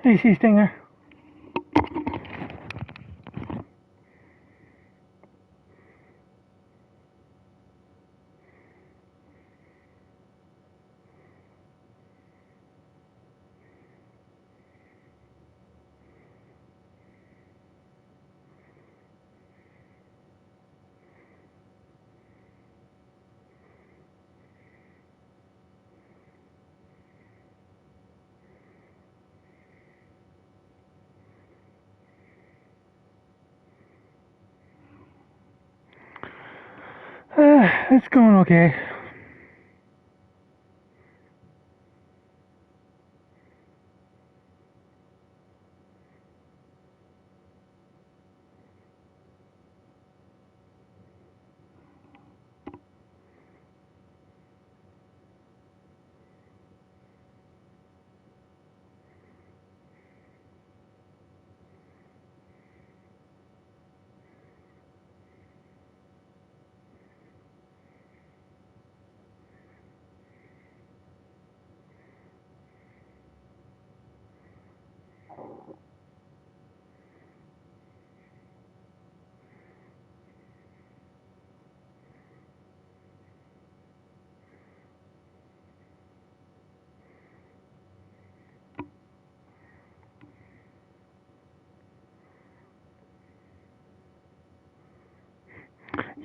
AC Stinger. It's going okay.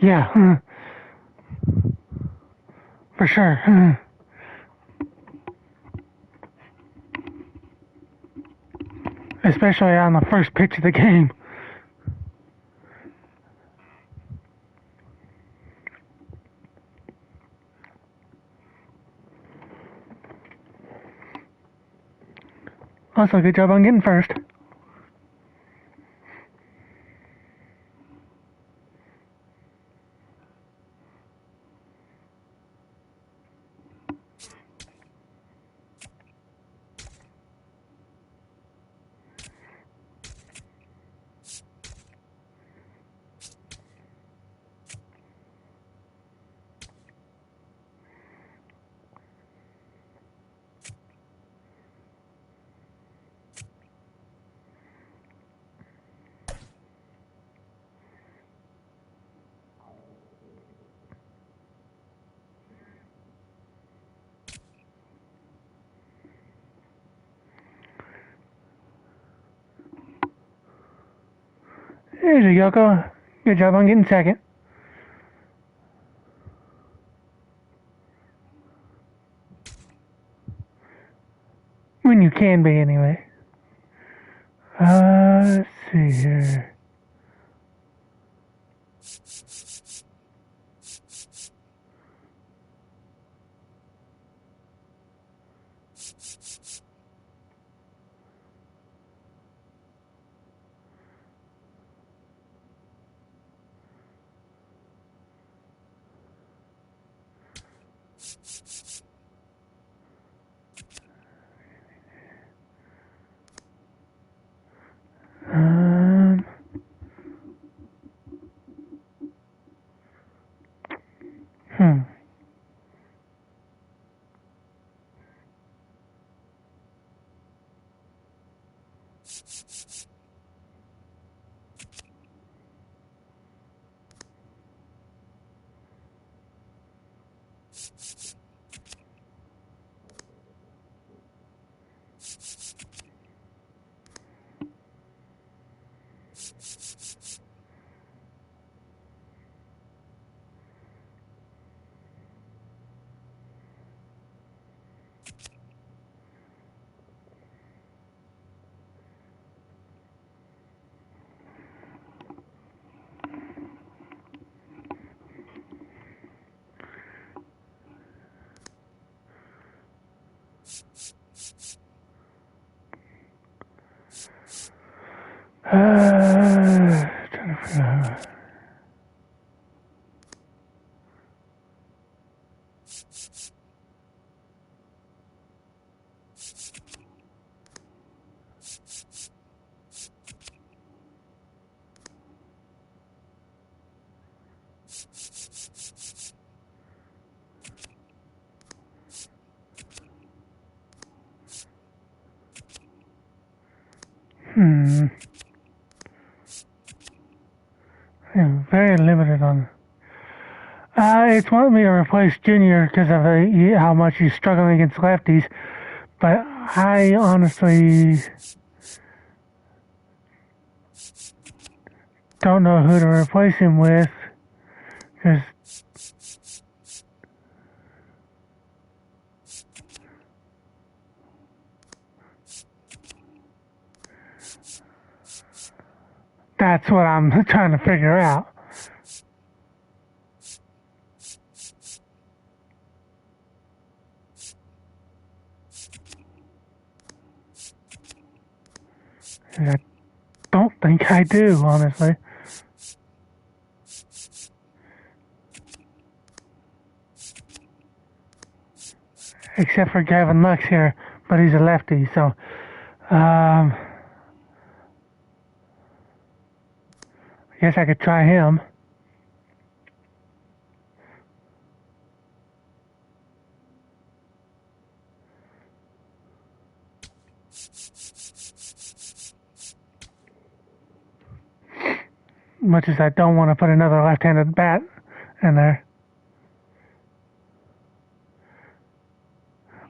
Yeah, for sure. Especially on the first pitch of the game. Also, good job on getting first. There's a Yoko. Good job on getting second. When you can be, anyway. Let's see here. Hmm. Trying to figure out. I'm very limited on. It's wanting me to replace Junior because of how much he's struggling against lefties, but I honestly don't know who to replace him with, because that's what I'm trying to figure out. I don't think I do, honestly. Except for Gavin Lux here, but he's a lefty, so I guess I could try him. Much as I don't want to put another left-handed bat in there.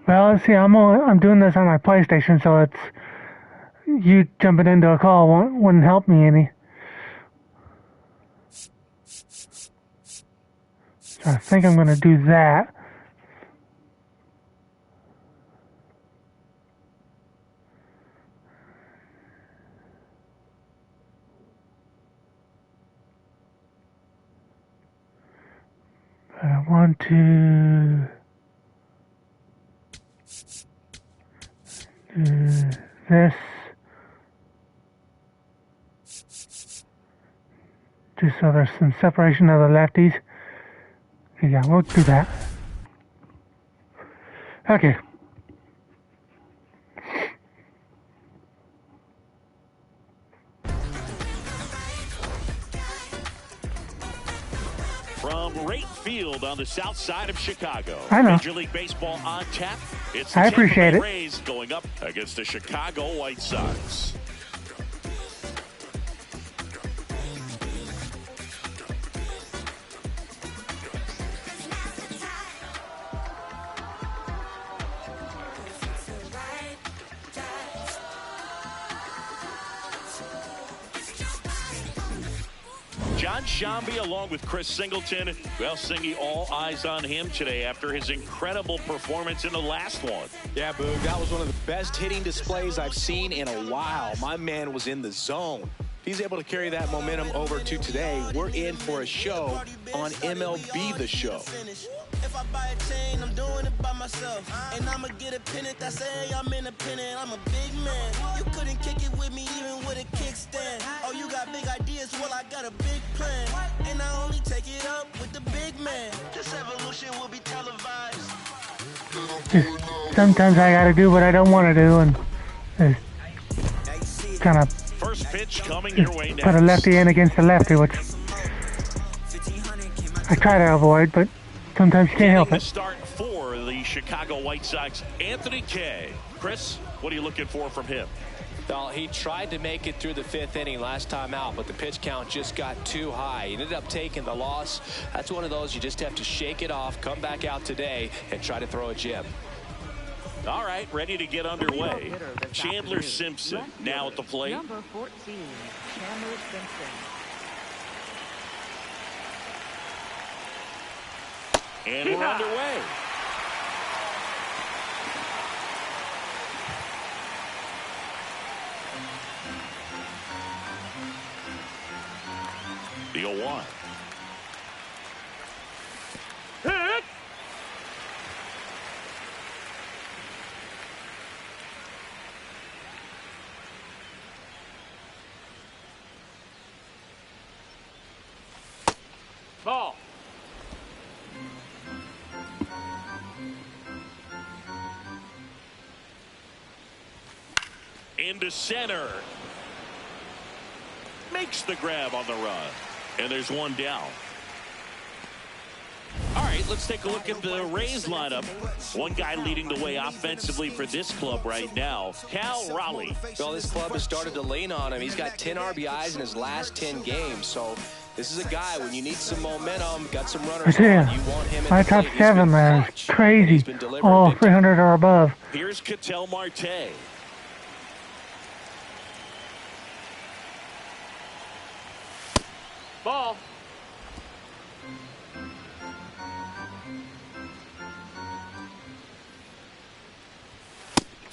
Well, let's see, I'm doing this on my PlayStation, so it's you jumping into a call wouldn't help me any. So I think I'm going to do that. But I want to do this. Just so there's some separation of the lefties. Yeah, we'll do that. Okay. From right field on the south side of Chicago. I know. Major League Baseball on tap. It's the I appreciate it. Rays going up against the Chicago White Sox. John Shambi along with Chris Singleton. Well, Singy, all eyes on him today after his incredible performance in the last one. Yeah, Boog, that was one of the best hitting displays I've seen in a while. My man was in the zone. If he's able to carry that momentum over to today, we're in for a show on MLB The Show. If I buy a chain, I'm doing it by myself. And I'ma get a pennant that say I'm independent. I'm a big man. You couldn't kick it with me even with a kickstand. Oh, you got big ideas? Well, I got a big plan. And I only take it up with the big man. This evolution will be televised. Sometimes I gotta do what I don't want to do, and kind of First pitch coming your way next. put a lefty in against a lefty, which I try to avoid, but sometimes you can't help it. Start for the Chicago White Sox, Anthony Kay. Chris, what are you looking for from him? Well, he tried to make it through the fifth inning last time out, but the pitch count just got too high. He ended up taking the loss. That's one of those you just have to shake it off, come back out today, and try to throw a gem. All right, ready to get underway. Chandler Simpson now at the plate. Number 14, Chandler Simpson. And we're underway. The 0-1. Hit! Ball. Into center. Makes the grab on the run. And there's one down. All right, let's take a look at the Rays lineup. One guy leading the way offensively for this club right now, Cal Raleigh. Well, this club has started to lean on him. He's got 10 RBIs in his last 10 games. So this is a guy, when you need some momentum, got some runners on, you want him at my the top plate. 7, man. Crazy. All 300 or above. Here's Ketel Marte. Ball.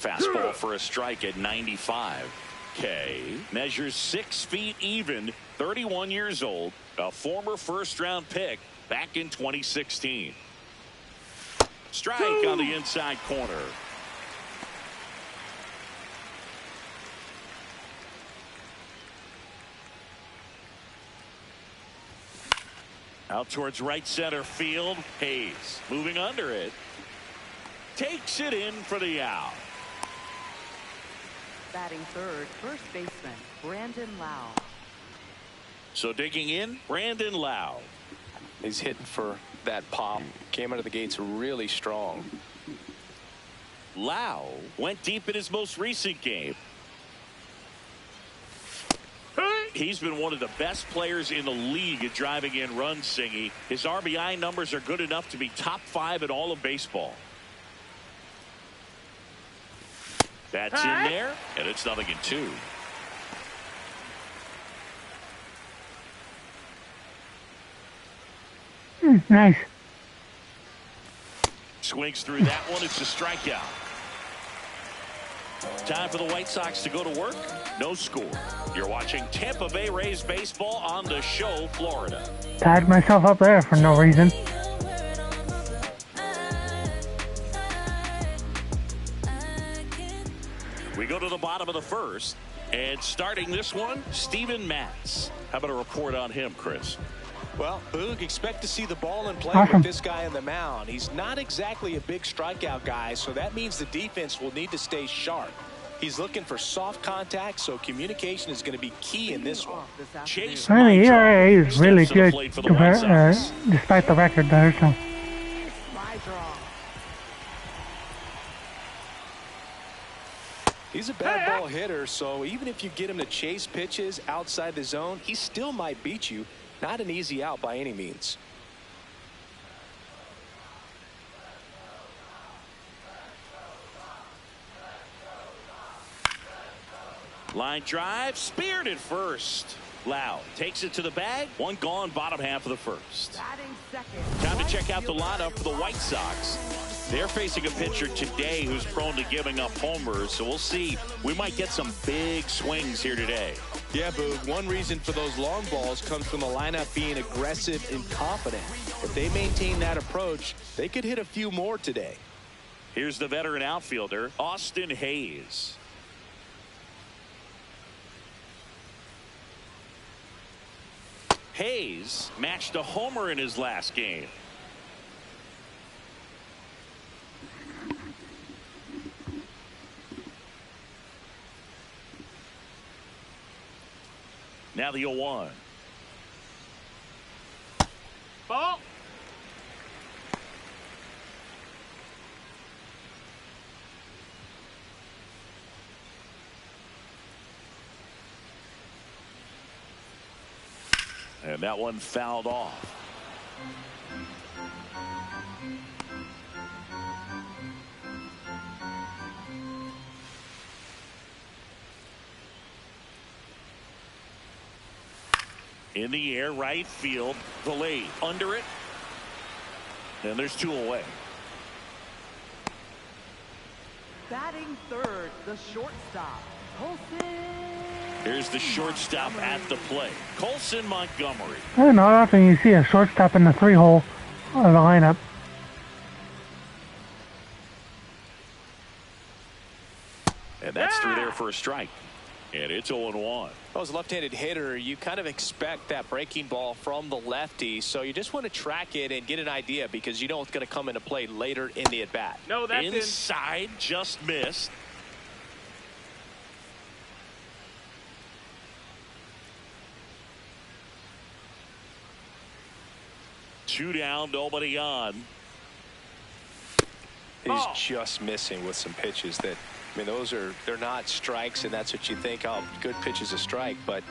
Fastball for a strike at 95. K measures 6 feet even, 31 years old, a former first-round pick back in 2016. Strike on the inside corner. Out towards right center field. Hayes moving under it. Takes it in for the out. Batting third, first baseman, Brandon Lau. So digging in, Brandon Lau. He's hitting for that pop. Came out of the gates really strong. Lau went deep in his most recent game. He's been one of the best players in the league at driving in runs, Singy. His RBI numbers are good enough to be top 5 in all of baseball. That's in there, and it's 0-2. Nice. Swings through that one. It's a strikeout. Time for the White Sox to go to work. No score. You're watching Tampa Bay Rays baseball on the show, Florida. Tied myself up there for no reason. We go to the bottom of the first, and starting this one, Steven Matz. How about a report on him, Chris? Well, Boog, expect to see the ball in play Awesome. with this guy on the mound. He's not exactly a big strikeout guy, so that means the defense will need to stay sharp. He's looking for soft contact, so communication is going to be key in this one. Chase I mean, the ERA is steps really to the good plate for the White Sox. despite the record there. So. My draw. He's a bad ball hitter, so even if you get him to chase pitches outside the zone, he still might beat you. Not an easy out by any means. Line drive, speared at first. Lau takes it to the bag. One gone, bottom half of the first. Batting second. Time to check out the lineup for the White Sox. They're facing a pitcher today who's prone to giving up homers, so we'll see. We might get some big swings here today. Yeah, Boog, one reason for those long balls comes from the lineup being aggressive and confident. If they maintain that approach, they could hit a few more today. Here's the veteran outfielder, Austin Hayes. Hayes matched a homer in his last game. Now the 0-1. Ball. And that one fouled off. In the air, right field, Valade under it. And there's 2 away. Batting third, the shortstop, Colson. Here's the shortstop at the plate, Colson Montgomery. Not often you see a shortstop in the 3-hole of the lineup. And that's through there for a strike. And it's 0-1. Well, as a left-handed hitter, you kind of expect that breaking ball from the lefty, so you just want to track it and get an idea because you know it's going to come into play later in the at-bat. No, that's inside, just missed. 2 down, nobody on. He's just missing with some pitches that, I mean, they're not strikes, and that's what you think, oh, good pitch is a strike. But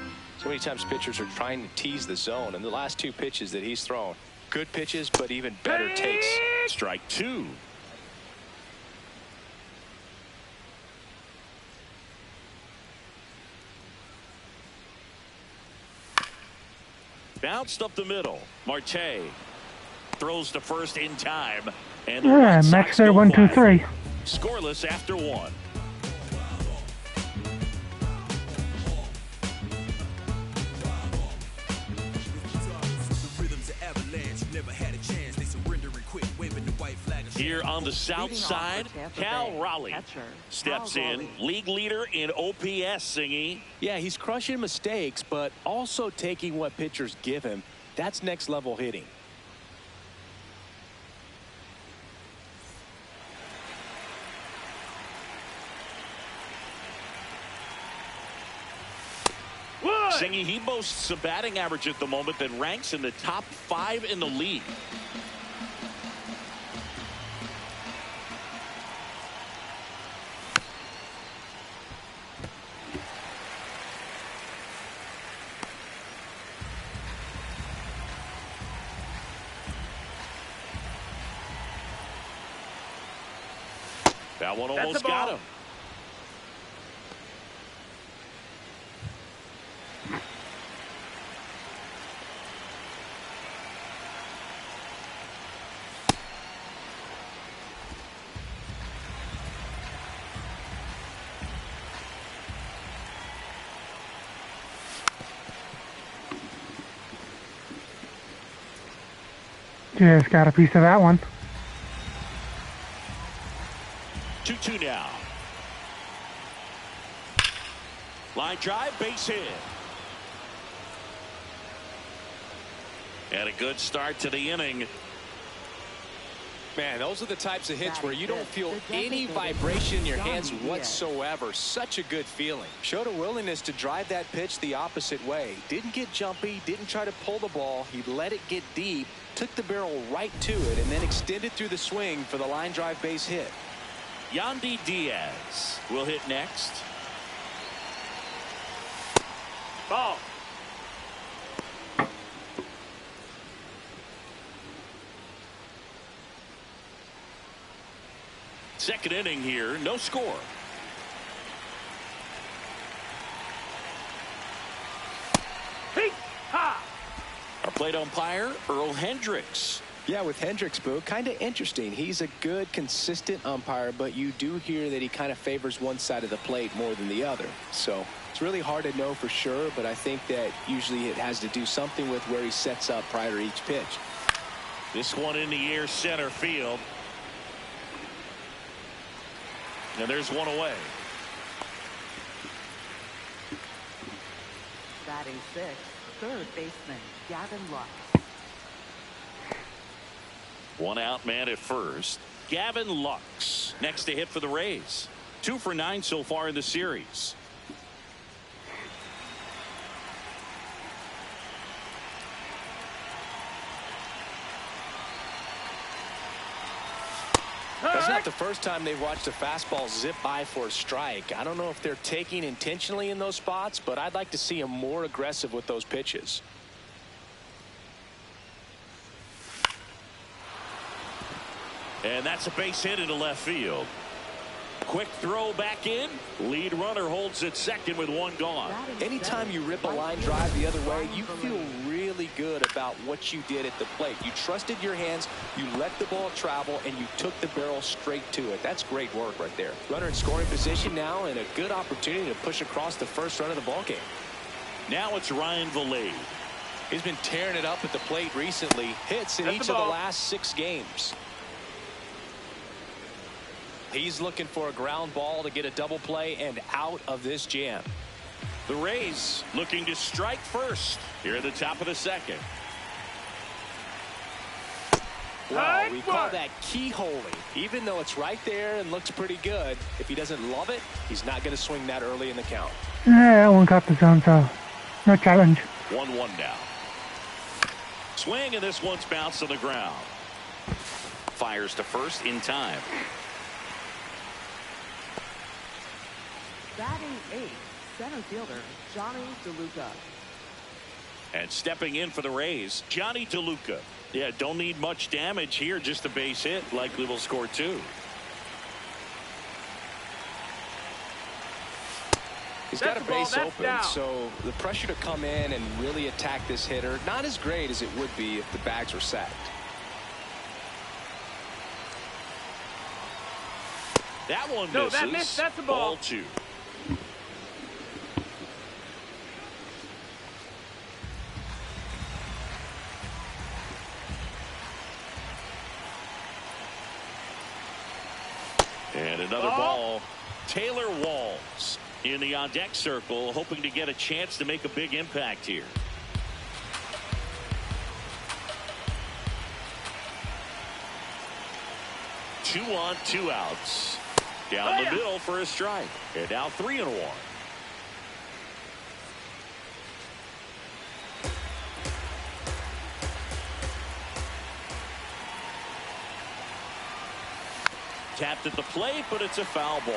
so many times pitchers are trying to tease the zone, and the last 2 pitches that he's thrown, good pitches, but even better takes. Strike 2. Bounced up the middle. Marte throws to first in time. And Max there, 1, 2, 3. Scoreless after 1. Here on the south side, Cal Raleigh steps in, league leader in OPS, Singy. Yeah, he's crushing mistakes, but also taking what pitchers give him. That's next level hitting. Singy, he boasts a batting average at the moment that ranks in the top 5 in the league. That one almost got him. Just got a piece of that one. 2-2 now. Line drive, base hit. And a good start to the inning. Man, those are the types of hits where you don't feel any vibration in your hands whatsoever. Such a good feeling. Showed a willingness to drive that pitch the opposite way. Didn't get jumpy, didn't try to pull the ball. He let it get deep, took the barrel right to it, and then extended through the swing for the line drive base hit. Yandy Diaz will hit next. Ball. Second inning here, no score. Hey, ha! Our plate umpire, Earl Hendricks. Yeah, with Hendricks, Boo, kind of interesting. He's a good, consistent umpire, but you do hear that he kind of favors one side of the plate more than the other. So it's really hard to know for sure, but I think that usually it has to do something with where he sets up prior to each pitch. This one in the air, center field. And there's one away. Batting 6th, third baseman Gavin Lux. One out man at first. Gavin Lux next to hit for the Rays. 2 for 9 so far in the series. That's not the first time they've watched a fastball zip by for a strike. I don't know if they're taking intentionally in those spots, but I'd like to see him more aggressive with those pitches. And that's a base hit into left field. Quick throw back in. Lead runner holds at second with 1 gone. Anytime you rip a line drive the other way, you feel really good about what you did at the plate. You trusted your hands, you let the ball travel, and you took the barrel straight to it. That's great work right there. Runner in scoring position now, and a good opportunity to push across the first run of the ball game. Now it's Ryan Valade. He's been tearing it up at the plate recently. Hits in each of the last 6 games. He's looking for a ground ball to get a double play and out of this jam. The Rays looking to strike first here at the top of the second. Wow, we call that keyholing. Even though it's right there and looks pretty good, if he doesn't love it, he's not going to swing that early in the count. Yeah, that one got the zone, so no challenge. 1-1 now. Swing, and this one's bounced on the ground. Fires to first in time. Batting 8th, center fielder Johnny DeLuca. And stepping in for the Rays, Johnny DeLuca. Yeah, don't need much damage here, just a base hit. Likely will score 2. He's got a base open, so the pressure to come in and really attack this hitter, not as great as it would be if the bags were sacked. That one misses. That missed. That's a ball. Ball 2. And another ball. Taylor Walls in the on-deck circle, hoping to get a chance to make a big impact here. Two on, 2 outs. Down the middle for a strike. And now 3-1. Tapped at the plate, but it's a foul ball.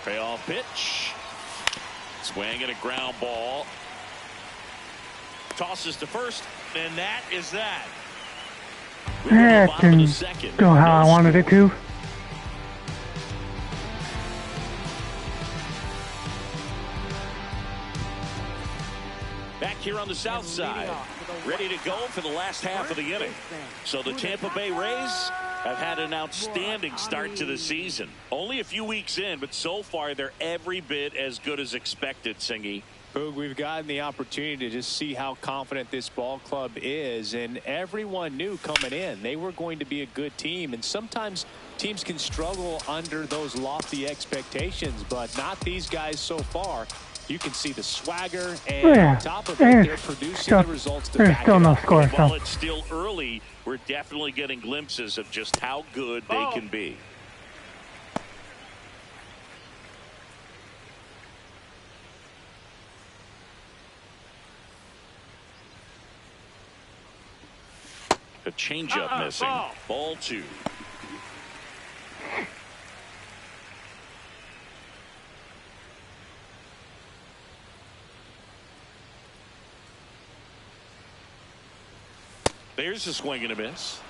Payoff pitch. Swing and a ground ball. Tosses to first, and that is that. That didn't go how I wanted it to. Back here on the south side, ready to go for the last half of the inning. So the Tampa Bay Rays have had an outstanding start to the season. Only a few weeks in, but so far they're every bit as good as expected, Singy. Boog, we've gotten the opportunity to just see how confident this ball club is, and everyone knew coming in they were going to be a good team, and sometimes teams can struggle under those lofty expectations, but not these guys so far. You can see the swagger, and on top of it, they're producing the results to back it up. Score, While it's still early, we're definitely getting glimpses of just how good they can be. A changeup missing. Ball 2. There's a swing and a miss.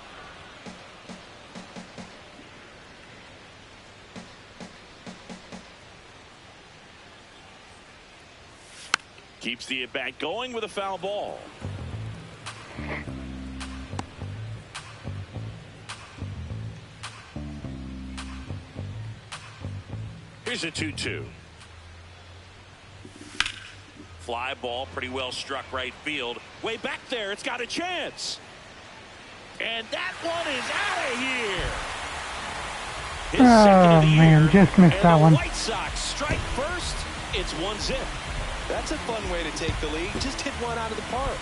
Keeps the at-bat going with a foul ball. Here's a 2-2. Fly ball, pretty well struck right field. Way back there, it's got a chance. And that one is out of here. His second of the man, year, just missed that one. White Sox strike first. It's 1-0. That's a fun way to take the lead. Just hit one out of the park.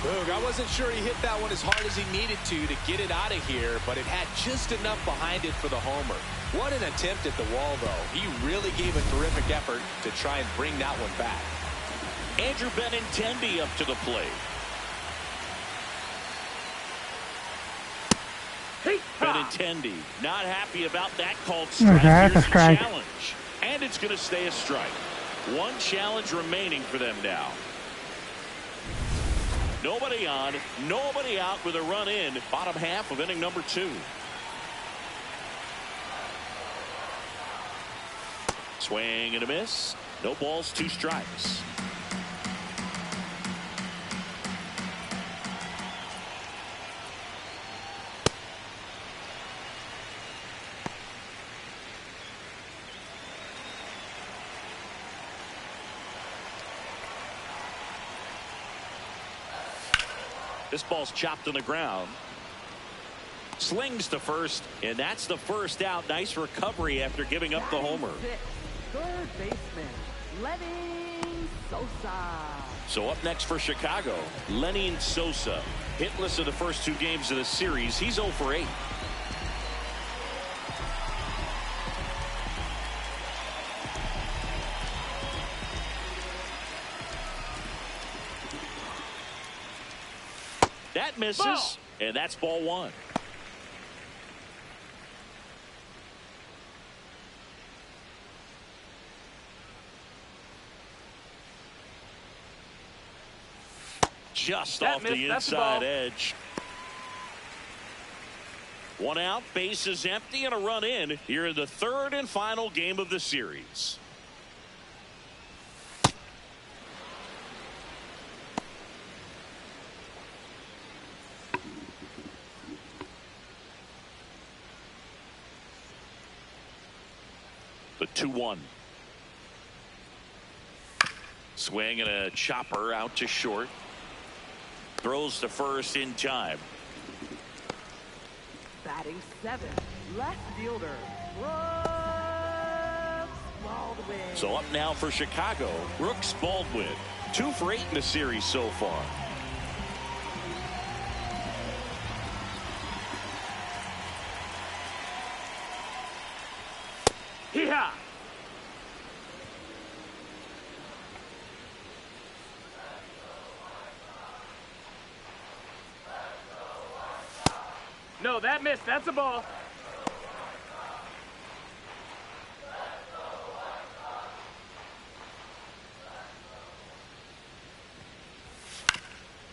Boog, I wasn't sure he hit that one as hard as he needed to get it out of here, but it had just enough behind it for the homer. What an attempt at the wall, though. He really gave a terrific effort to try and bring that one back. Andrew Benintendi up to the plate. Benintendi not happy about that called strike. That's a Here's the strike. challenge. And it's going to stay a strike. One challenge remaining for them now. Nobody on, nobody out with a run in. Bottom half of inning number 2. Swing and a miss. No balls, 2 strikes. This ball's chopped on the ground. Slings to first, and that's the first out. Nice recovery after giving up the homer. Third baseman, Lenny Sosa. So up next for Chicago, Lenny Sosa. Hitless in the first 2 games of the series. He's 0 for 8. That misses, ball. And that's ball 1. Just off the inside edge. 1 out, bases empty, and a run in here in the 3rd and final game of the series. The 2-1. Swing and a chopper out to short. Throws to first in time. Batting 7th, left fielder, Brooks Baldwin. So up now for Chicago, Brooks Baldwin. 2 for 8 in the series so far. Hee-haw! No, that missed. That's a ball.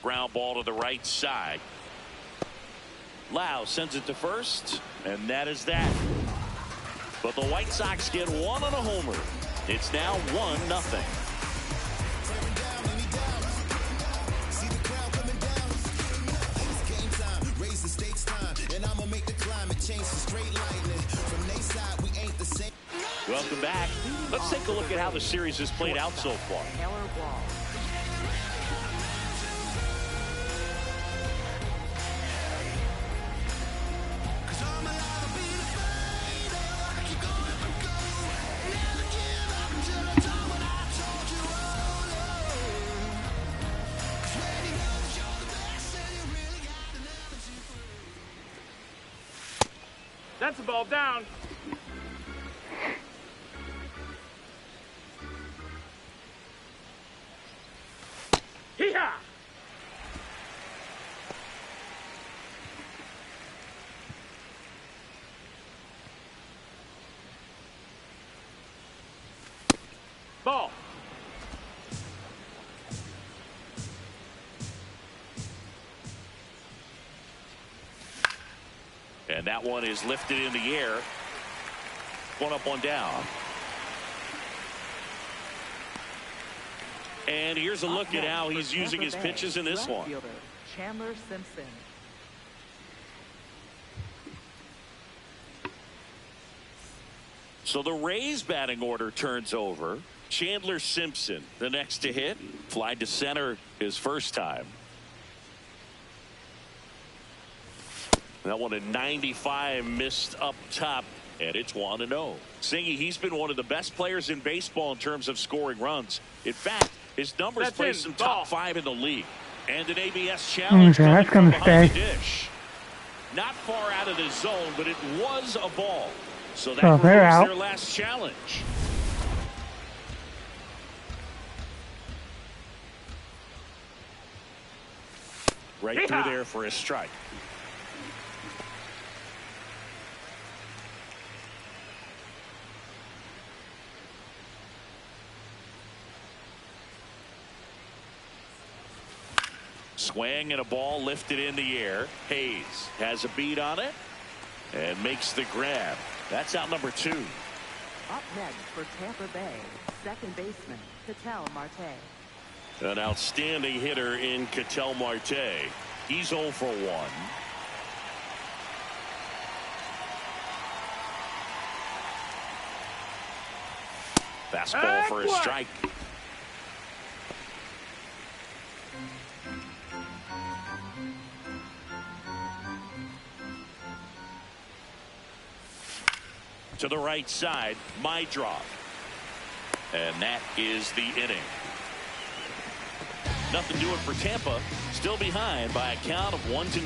Ground ball to the right side. Lau sends it to first, and that is that. But the White Sox get 1 on a homer. It's now 1-0. Welcome back. Let's take a look at how the series has played out so far. That's a ball down. Hee-haw! Ball. And that one is lifted in the air. 1 up, 1 down. And here's a look at how he's using his pitches in this one. Chandler Simpson. So the Rays batting order turns over. Chandler Simpson, the next to hit. Fly to center his first time. That one at 95 missed up top, and it's 1-0. Singy, he's been one of the best players in baseball in terms of scoring runs. In fact, his numbers place him top 5 in the league. And an ABS challenge that's coming gonna from behind stay. the dish. Not far out of the zone, but it was a ball. So that they're was out. their last challenge. Right through there for a strike. Swing and a ball lifted in the air. Hayes has a beat on it and makes the grab. That's out number 2. Up next for Tampa Bay, second baseman, Ketel Marte. An outstanding hitter in Ketel Marte. He's 0 for 1. Fastball for a strike. To the right side, my drop. And that is the inning. Nothing doing for Tampa. Still behind by a count of 1-0.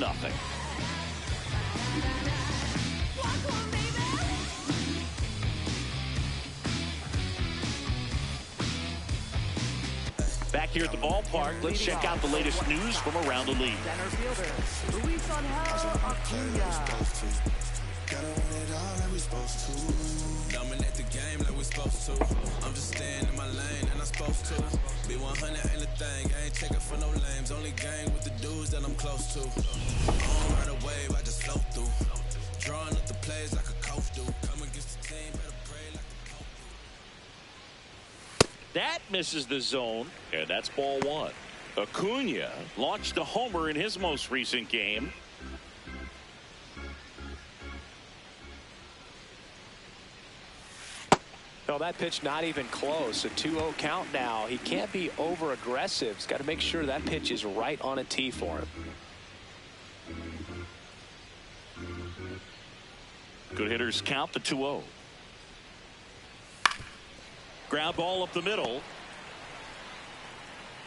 Back here at the ballpark, let's check out the latest news from around the league. Center fielder, Luis Angel Acuna. Gotta win it all like we supposed to. Dominate the game like we supposed to. I'm just staying in my lane and I'm supposed to. Be 100 ain't a thing. I ain't checking for no lames. Only gang with the dudes that I'm close to. I don't ride a wave, I just float through. Drawing up the plays like a coach do. Come against the team, better pray like the coach do. That misses the zone, and that's ball one. Acuna launched a homer in his most recent game. No, that pitch not even close. A 2-0 count now. He can't be over aggressive. He's got to make sure that pitch is right on a tee for him. Good hitters count the 2-0. Ground ball up the middle.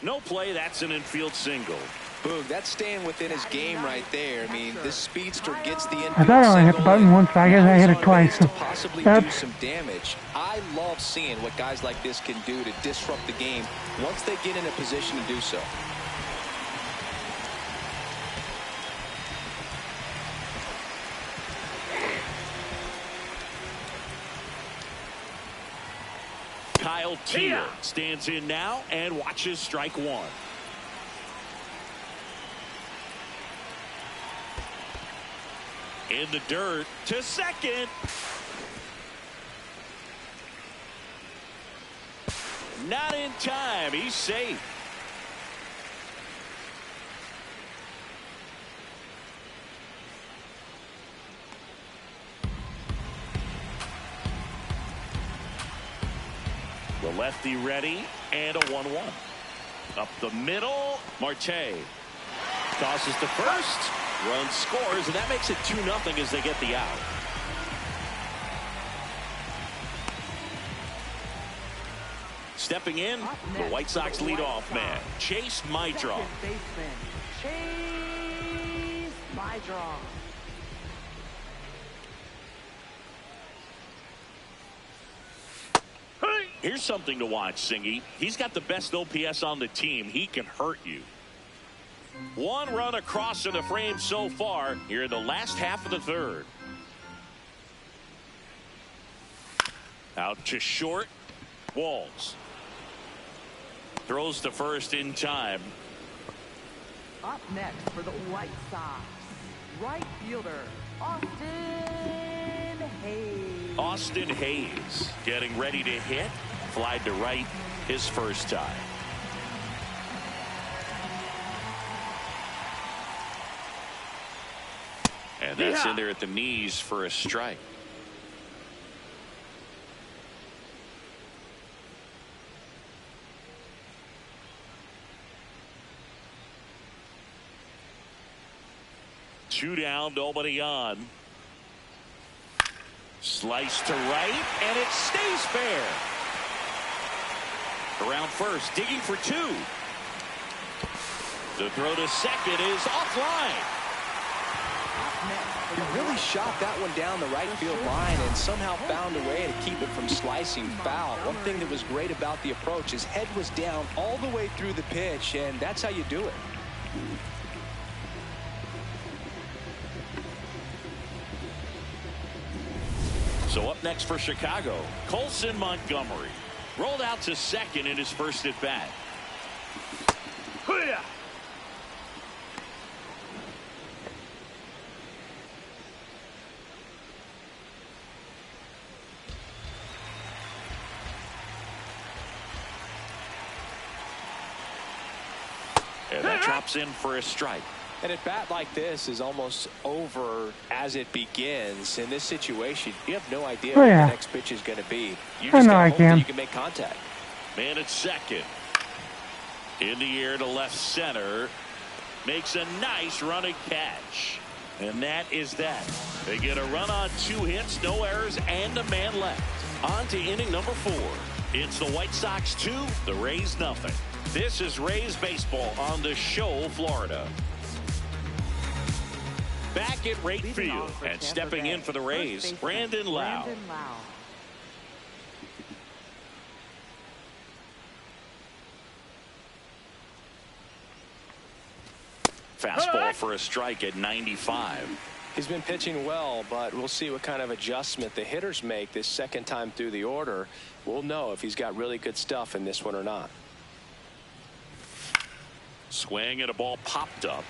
No play. That's an infield single. Boog, that's staying within his game right there. I mean, this speedster gets the infield I thought I only hit the button once, but I guess I hit it twice. To possibly do some damage. I love seeing what guys like this can do to disrupt the game once they get in a position to do so. Kyle Teal stands in now and watches strike one. In the dirt to second. Not in time. He's safe. The lefty ready and a 1-1. Up the middle. Marte tosses to first. Run scores, and that makes it 2-0 as they get the out. Stepping in, the White Sox leadoff man, Chase Mydron. Second baseman, Chase Mydron. Here's something to watch, Singy. He's got the best OPS on the team. He can hurt you. One run across to the frame so far here in the last half of the third. Out to short. Walls. Throws to first in time. Up next for the White Sox, right fielder, Austin Hayes. Austin Hayes getting ready to hit. Fly to right his first time. And that's in there at the knees for a strike. Two down, nobody on. Slice to right, and it stays fair. Around first, digging for two. The throw to second is offline. He really shot that one down the right field line and somehow found a way to keep it from slicing foul. One thing that was great about the approach, his head was down all the way through the pitch, and that's how you do it. So up next for Chicago, Colson Montgomery. Rolled out to second in his first at bat. And that drops in for a strike. And at bat like this is almost over as it begins. In this situation, you have no idea what the next pitch is going to be. You just gotta hope that you can make contact. Man at second. In the air to left center. Makes a nice running catch. And that is that. They get a run on 2 hits, no errors, and a man left. On to inning number 4. It's the White Sox 2, the Rays nothing. This is Rays baseball on the show, Florida. Back at right field and stepping in for the Rays, Brandon Lau. Fastball for a strike at 95. He's been pitching well, but we'll see what kind of adjustment the hitters make this second time through the order. We'll know if he's got really good stuff in this one or not. Swing and a ball popped up.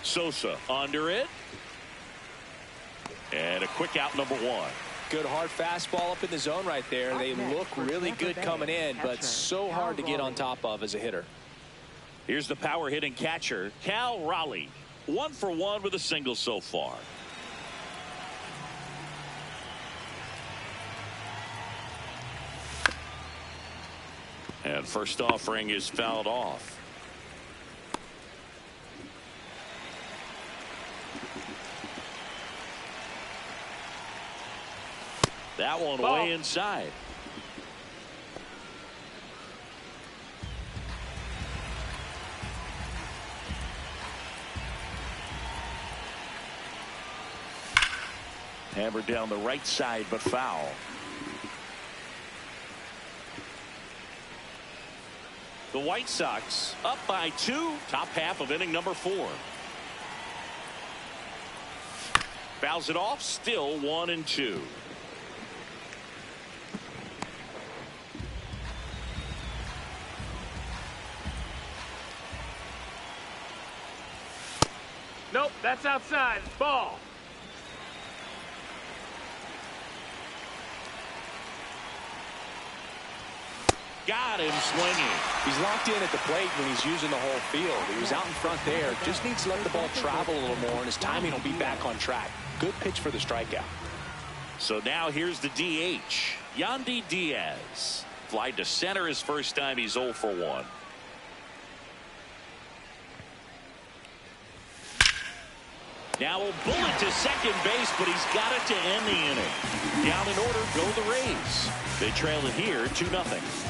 Sosa under it. And a quick out, number one. Good hard fastball up in the zone right there. They look really good coming in, but so hard to get on top of as a hitter. Here's the power hitting catcher, Cal Raleigh. 1 for 1 with a single so far. And first offering is fouled off. That one way inside. Hammered down the right side, but foul. The White Sox up by 2, top half of inning number 4. Fouls it off, still 1-2. Nope, that's outside. Ball. Got him swinging. He's locked in at the plate when he's using the whole field. He was out in front there. Just needs to let the ball travel a little more, and his timing will be back on track. Good pitch for the strikeout. So now here's the DH, Yandy Diaz. Fly to center his first time. He's 0 for 1. Now a bullet to second base, but he's got it to end the inning. Down in order go the Rays. They trail it here 2-0.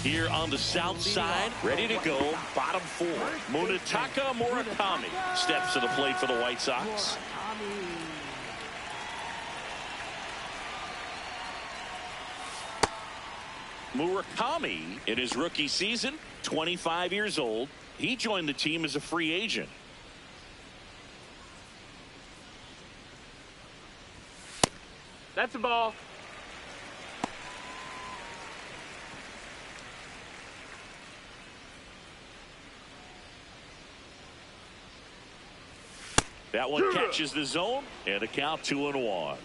Here on the south side, ready to go, bottom 4. Munetaka Murakami steps to the plate for the White Sox. Murakami, in his rookie season, 25 years old. He joined the team as a free agent. That's a ball. That one catches the zone, and a count 2-1.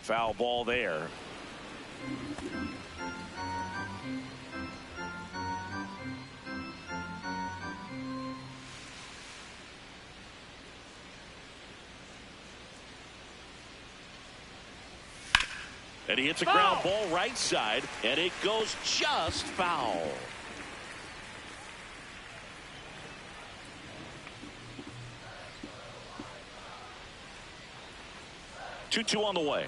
Foul ball there. And he hits a ground ball right side, and it goes just foul. Two on the way.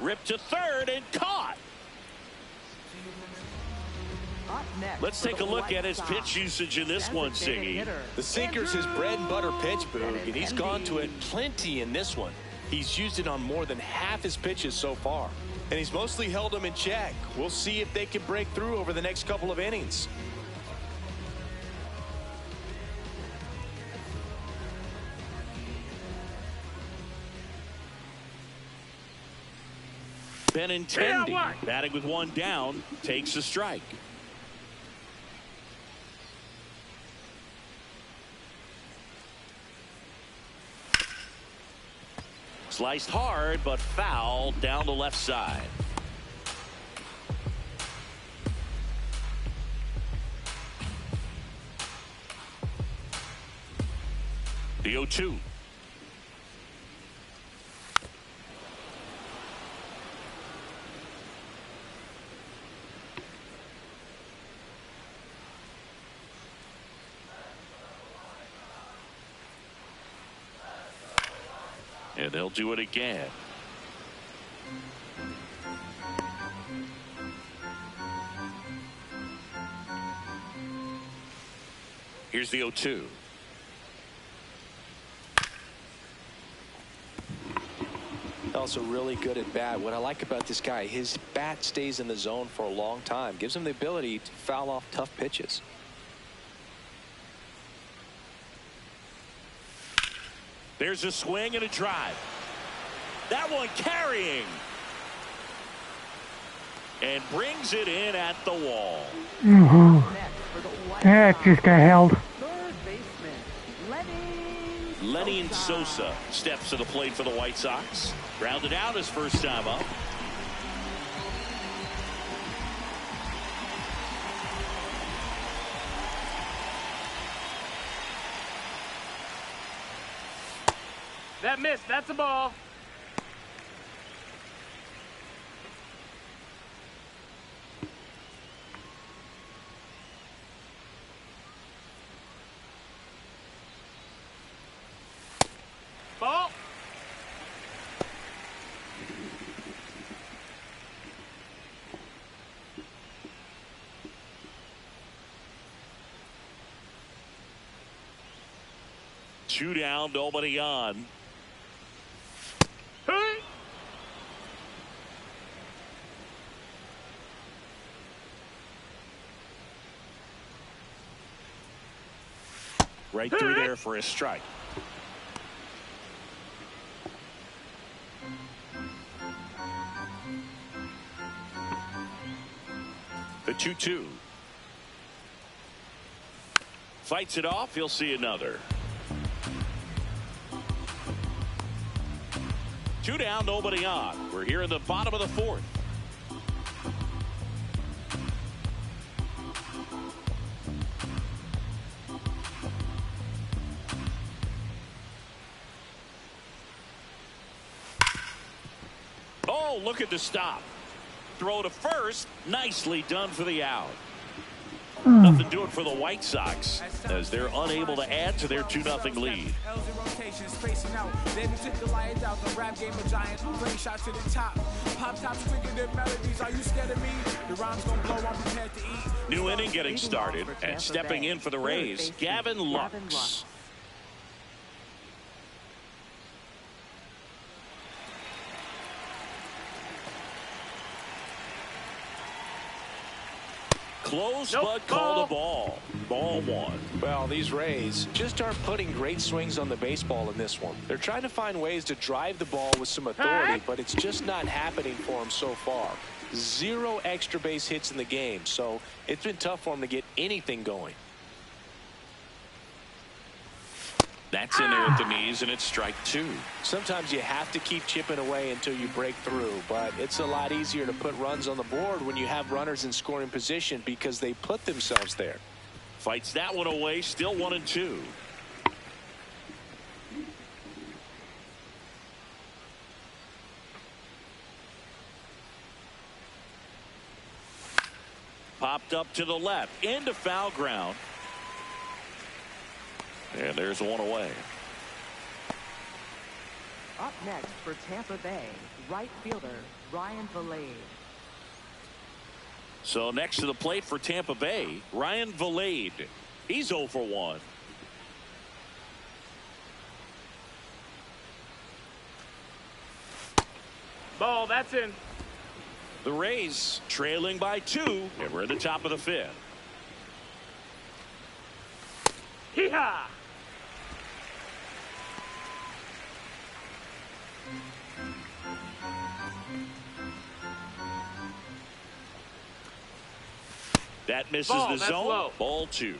Ripped to third and caught. Let's take a look at his pitch usage in this one, Siggy. The sinker's his bread and butter pitch, Boog, and he's gone to it plenty in this one. He's used it on more than half his pitches so far. And he's mostly held them in check. We'll see if they can break through over the next couple of innings. Benintendi, batting with one down, takes a strike. Sliced hard, but foul down the left side. The 0-2. And they'll do it again. Here's the 0-2. Also really good at bat. What I like about this guy, his bat stays in the zone for a long time. Gives him the ability to foul off tough pitches. There's a swing and a drive. That one carrying. And brings it in at the wall. That just got held. Third baseman, Lenny Sosa steps to the plate for the White Sox. Grounded out his first time up. That missed. That's a ball. Ball. Two down, nobody on. Hey. Right through there for a strike. The 2-2. Fights it off. He'll see another. Two down, nobody on. We're here in the bottom of the fourth. Oh, look at the stop. Throw to first. Nicely done for the out. Nothing doing for the White Sox as they're unable to add to their 2-0 lead. New inning getting started, and stepping in for the Rays, Gavin Lux. Close, but called a ball. Ball one. Well, these Rays just aren't putting great swings on the baseball in this one. They're trying to find ways to drive the ball with some authority, but it's just not happening for them so far. 0 extra base hits in the game, so it's been tough for them to get anything going. That's in there at the knees, and it's strike 2. Sometimes you have to keep chipping away until you break through, but it's a lot easier to put runs on the board when you have runners in scoring position because they put themselves there. Fights that one away, still 1-2. Popped up to the left, into foul ground. And there's one away. Up next for Tampa Bay, right fielder Ryan Vilade. So next to the plate for Tampa Bay, Ryan Vilade. He's 0 for 1. Ball. That's in. The Rays trailing by 2, and we're at the top of the 5th. Hee-haw. That misses Ball, the that's zone. low. Ball 2.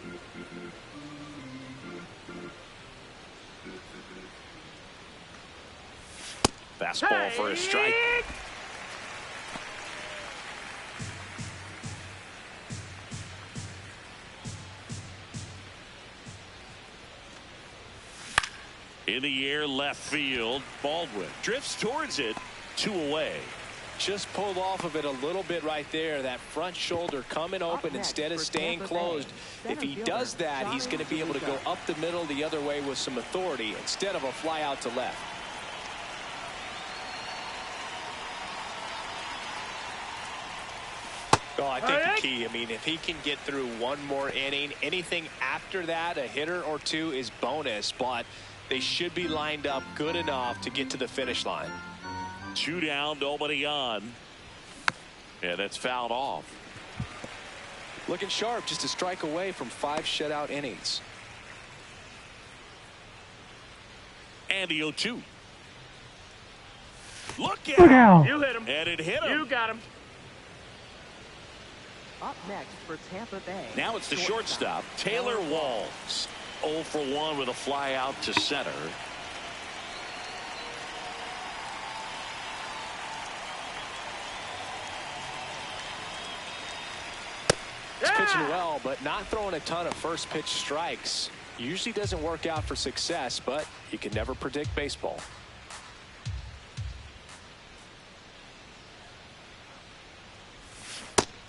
Fastball for a strike. In the air, left field. Baldwin drifts towards it. 2 away. Just pulled off of it a little bit right there. That front shoulder coming open instead of staying closed. If he does that, he's going to be able to go up the middle the other way with some authority instead of a fly out to left. Well, I think the key, I mean, if he can get through one more inning, anything after that, a hitter or two is bonus, but they should be lined up good enough to get to the finish line. 2 down, nobody on. And that's fouled off. Looking sharp, just a strike away from 5 shutout innings. And the 0-2. Look out. You hit him. And it hit him. You got him. Up next for Tampa Bay. Now it's the shortstop, Taylor Walls. 0 for 1 with a fly out to center. He's pitching well, but not throwing a ton of first pitch strikes. Usually doesn't work out for success, but you can never predict baseball.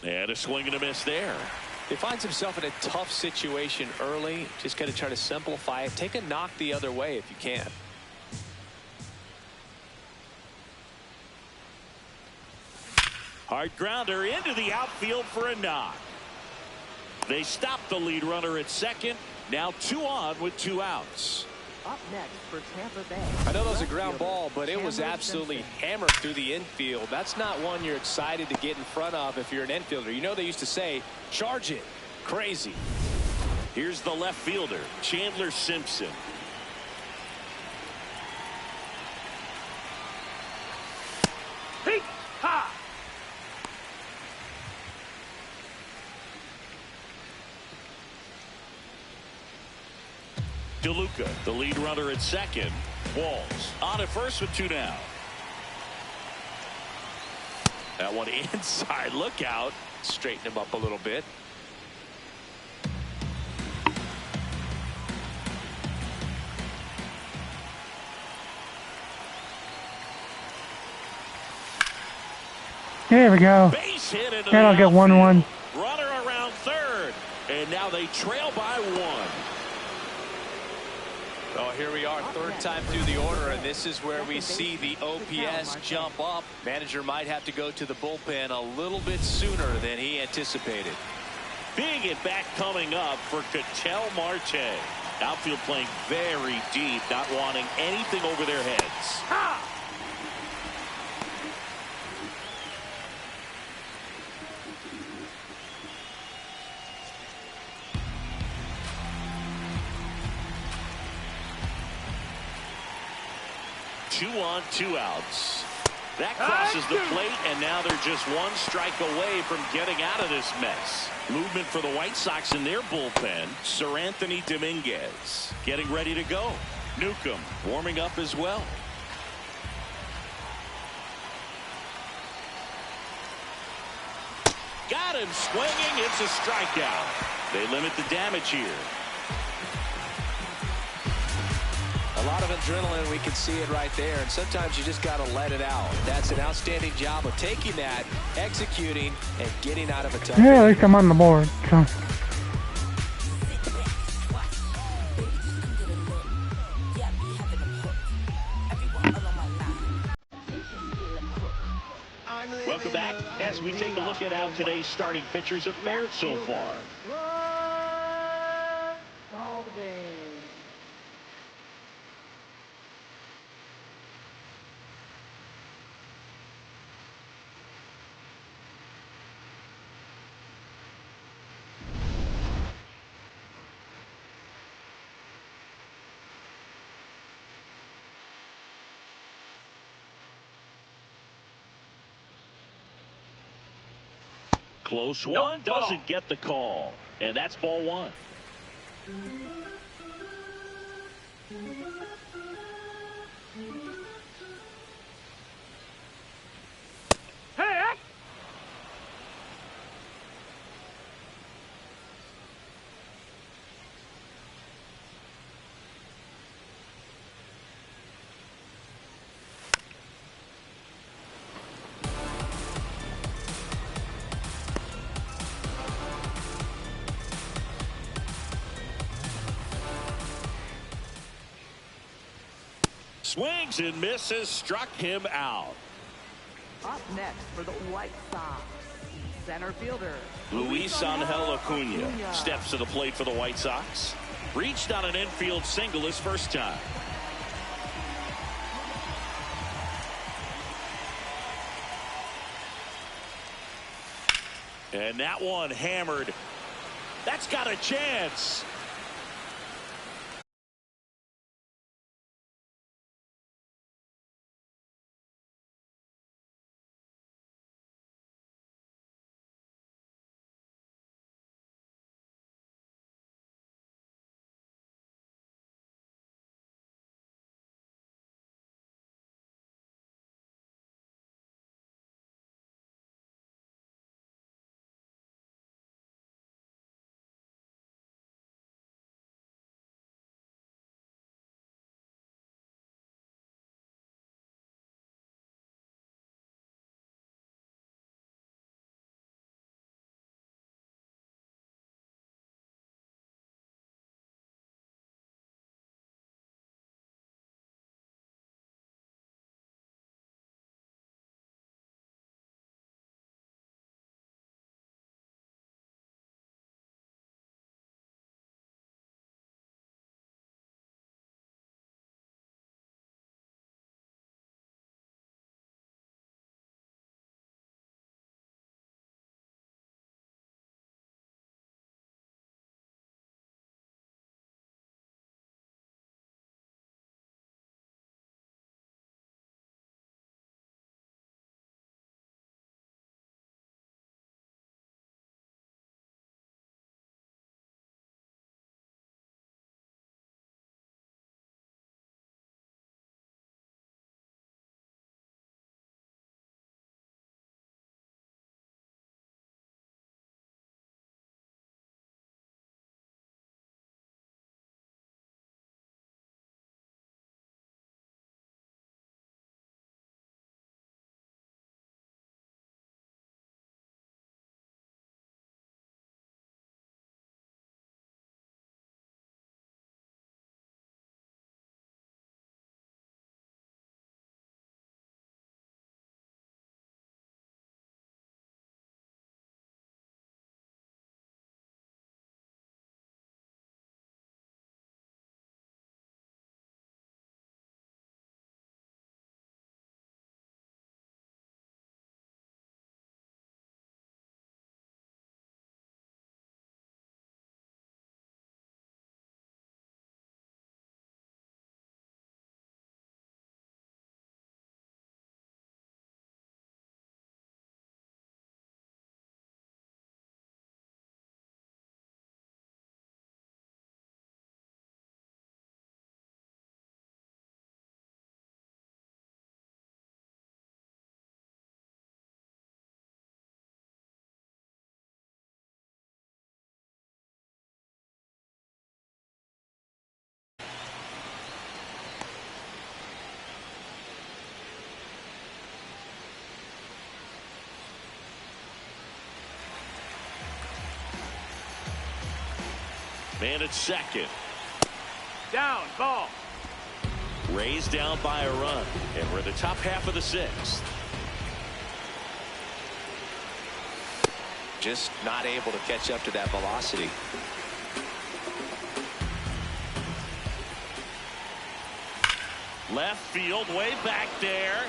And a swing and a miss there. He finds himself in a tough situation early. Just got to try to simplify it. Take a knock the other way if you can. Hard grounder into the outfield for a knock. They stop the lead runner at second. Now 2 on with 2 outs. Up next for Tampa Bay. I know that was a ground ball, but it was absolutely hammered through the infield. That's not one you're excited to get in front of if you're an infielder. You know they used to say, charge it. Crazy. Here's the left fielder, Chandler Simpson. Hey, ha! DeLuca, the lead runner at second. Walls on at first with 2 down. That one inside. Look out. Straighten him up a little bit. There we go. Base hit into And I'll the get 1-1. Runner around third. And now they trail by 1. Oh, here we are, third time through the order, and this is where we see the OPS jump up. Manager might have to go to the bullpen a little bit sooner than he anticipated. Big at bat coming up for Ketel Marte. Outfield playing very deep, not wanting anything over their heads. Ha! 2 on, 2 outs. That crosses the plate, and now they're just 1 strike away from getting out of this mess. Movement for the White Sox in their bullpen. Sir Anthony Dominguez getting ready to go. Newcomb warming up as well. Got him swinging. It's a strikeout. They limit the damage here. A lot of adrenaline, we can see it right there, and sometimes you just got to let it out. That's an outstanding job of taking that, executing, and getting out of a tough. Yeah, at least I'm on the board. So. Welcome back as we take a look at how today's starting pitchers have fared so far. Close one, doesn't get the call. And that's ball 1. Hey! Swings and misses, struck him out. Up next for the White Sox, center fielder. Luis Angel Acuna steps to the plate for the White Sox. Reached on an infield single his first time. And that one hammered. That's got a chance. Man at second. Down, ball. Rays down by a run, and we're in the top half of the sixth. Just not able to catch up to that velocity. Left field, way back there.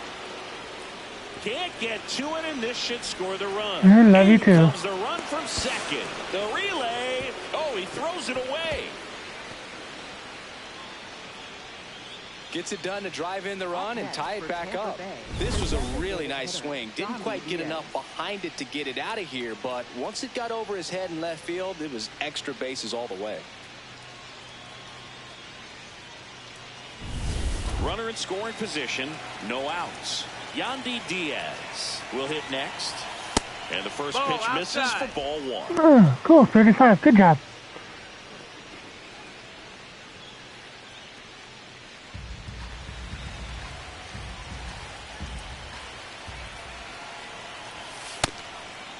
Can't get to it, and this should score the run. Love you Here too. comes the run from second. The relay. Oh, he throws it away. Gets it done to drive in the run and tie it back up. This was a really nice swing. Didn't quite get enough behind it to get it out of here, but once it got over his head in left field, it was extra bases all the way. Runner in scoring position, no outs. Yandy Diaz will hit next. And the first Ball pitch misses outside. for ball one. Oh, cool. 35. Good job.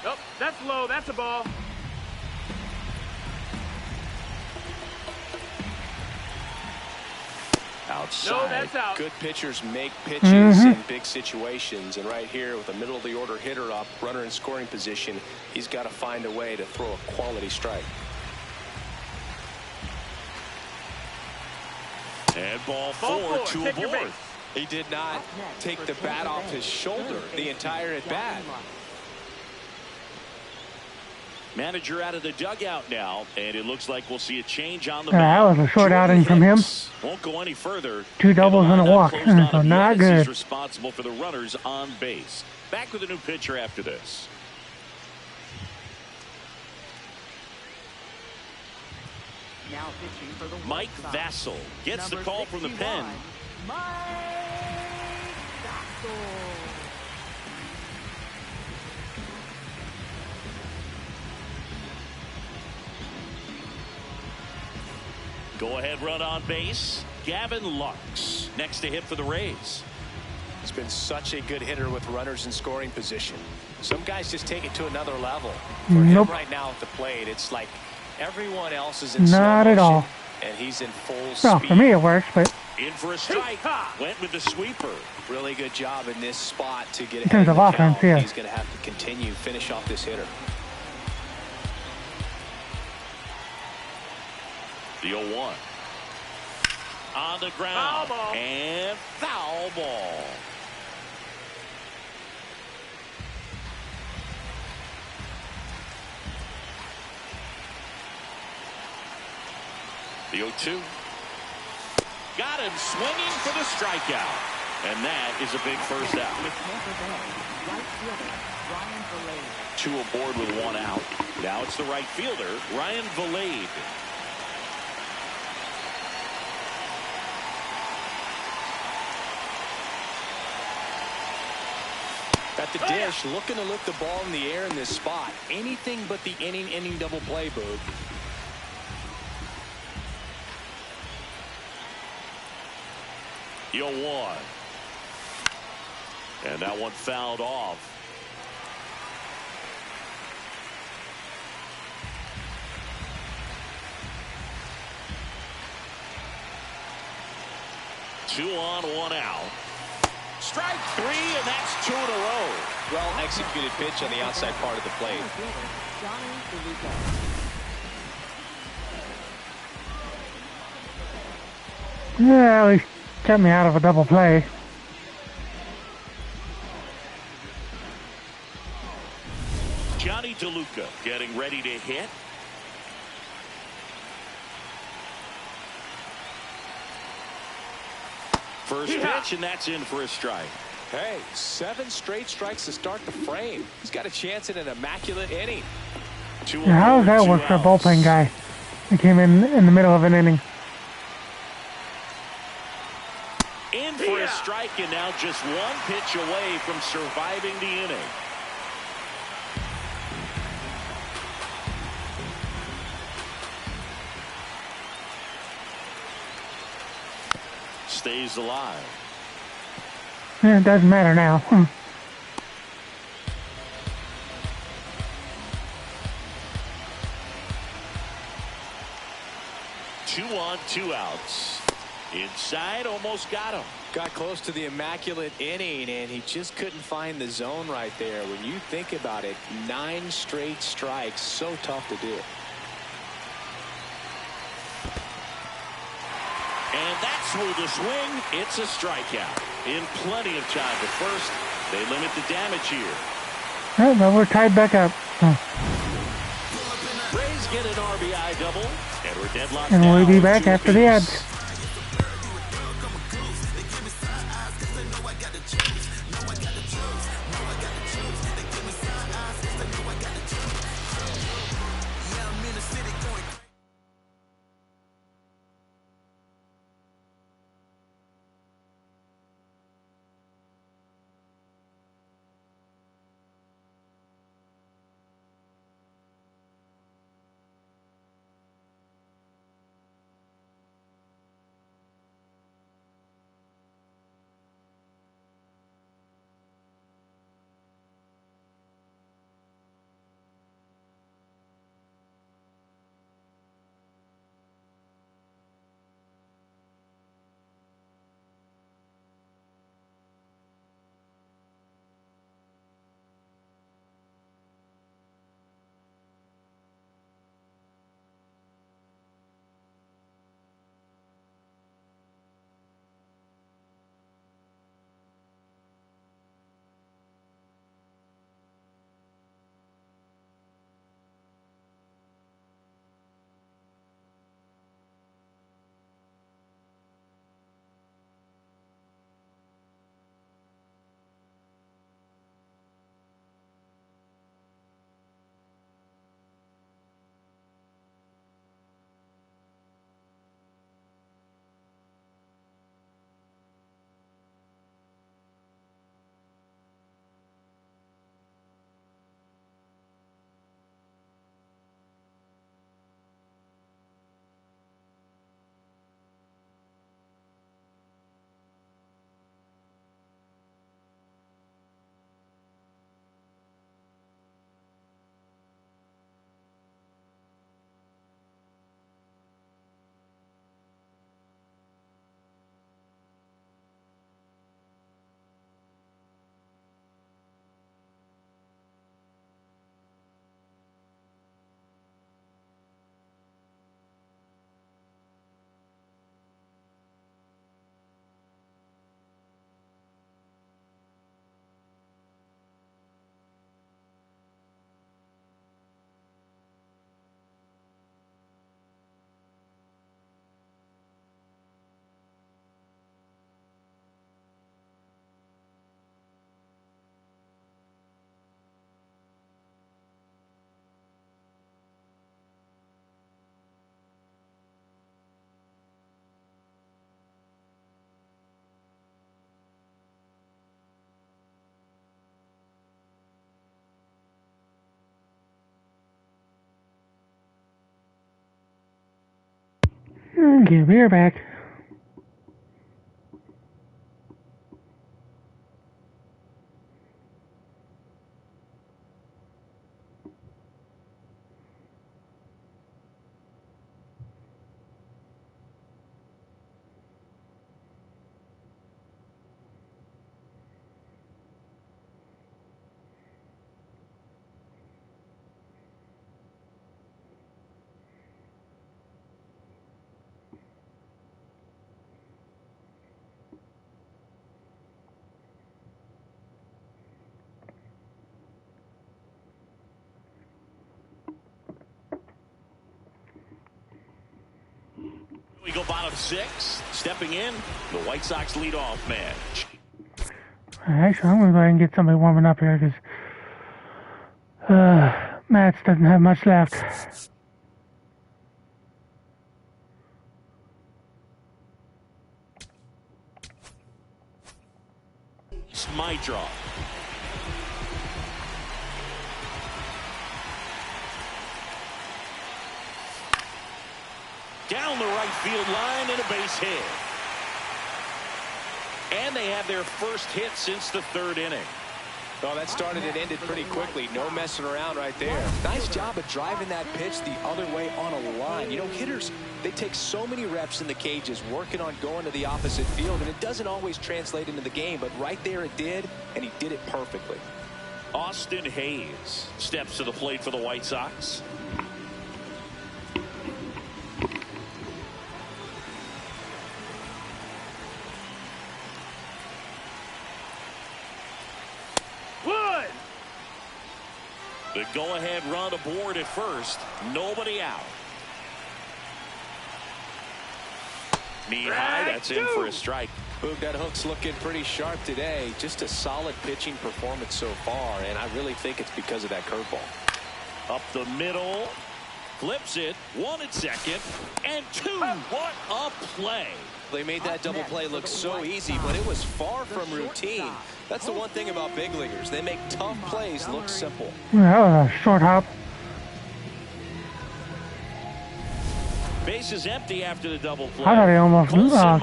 Oh, that's low. That's a ball. outside. No, that's out. Good pitchers make pitches in big situations, and right here with a middle of the order hitter up, runner in scoring position, he's got to find a way to throw a quality strike. And ball four to a Take your board. base. He did not take the bat off his shoulder the entire at bat. Manager out of the dugout now, and it looks like we'll see a change on the That mound. was a short outing from him. Won't go any further. 2 doubles and a walk. So not good. He's responsible for the runners on base. Back with a new pitcher after this. Now pitching for the Mike White Sox. Vassell gets the Number call from the 61, pen. Mike Vassell. Go ahead run on base. Gavin Lux next to hit for the Rays. He's been such a good hitter with runners in scoring position. Some guys just take it to another level. For him right now at the plate, it's like everyone else is in slow Not at motion, all. and he's in full Well, speed. for me it works, but In for a strike. Went with the sweeper. Really good job in this spot to get in terms ahead of of the offense, count. yeah. He's going to have to continue finish off this hitter. The 0-1. On the ground. Foul ball. And foul ball. The 0-2. Got him swinging for the strikeout. And that is a big first out. With Tampa Bay, right fielder Ryan Valade. 2 aboard with 1 out. Now it's the right fielder, Ryan Valade. At the dish, looking to lift the ball in the air in this spot. Anything but the inning double play, Boog. The 0-1. And that one fouled off. Two on, 1 out. Strike 3, and that's 2 in a row. Well executed pitch on the outside part of the plate. Center fielder Johnny DeLuca. yeah, at least kept me out of a double play. Johnny DeLuca getting ready to hit. First pitch, and that's in for a strike. Hey, 7 straight strikes to start the frame. He's got a chance at an immaculate inning. Yeah, how does that work for a bullpen guy? He came in the middle of an inning. In for a strike, and now just 1 pitch away from surviving the inning. Stays alive. Yeah, it doesn't matter now. 2 on, 2 outs. Inside, almost got him. Got close to the immaculate inning, and he just couldn't find the zone right there. When you think about it, 9 straight strikes, so tough to do. And that's smooth a swing. It's a strikeout. In plenty of time to first. They limit the damage here. Yeah, but we're tied back up. Rays get an RBI double. And we're deadlocked And we'll now be at back 2 after the apiece. ads. Get beer back. We go bottom 6. Stepping in, the White Sox leadoff man. Actually, I'm going to go ahead and get somebody warming up here because Mats doesn't have much left. It's my draw. Down the right field line and a base hit. And they have their first hit since the 3rd inning. Oh, that started and ended pretty quickly. No messing around right there. Nice job of driving that pitch the other way on a line. You know, hitters, they take so many reps in the cages working on going to the opposite field, and it doesn't always translate into the game, but right there it did, and he did it perfectly. Austin Hayes steps to the plate for the White Sox. The go-ahead run aboard at first. Nobody out. Knee high. That's in for a strike. Boog, that hook's looking pretty sharp today. Just a solid pitching performance so far, and I really think it's because of that curveball. Up the middle. Flips it. 1 at second. And 2. What a play. They made that double play look so easy, but it was far from routine. That's the one thing about big leaguers. They make tough plays look simple. That was a short hop. Base is empty after the double play. I thought he almost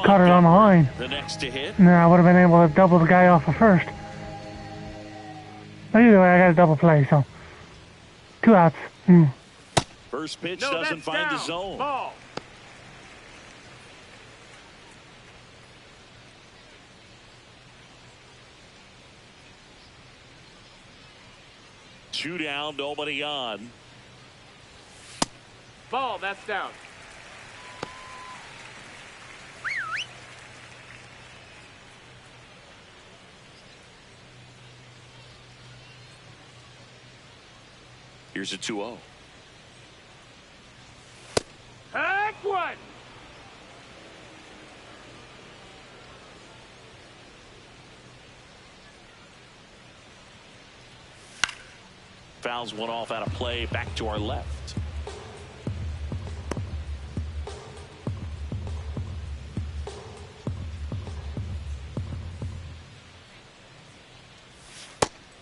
caught it on the line. The next to hit. And then I would have been able to double the guy off of first. But either way, I got a double play, so 2 outs. First pitch doesn't find the zone. Ball. Two down, nobody on. Ball, that's down. Here's a 2-0. Heck one. Fouls one off out of play. Back to our left.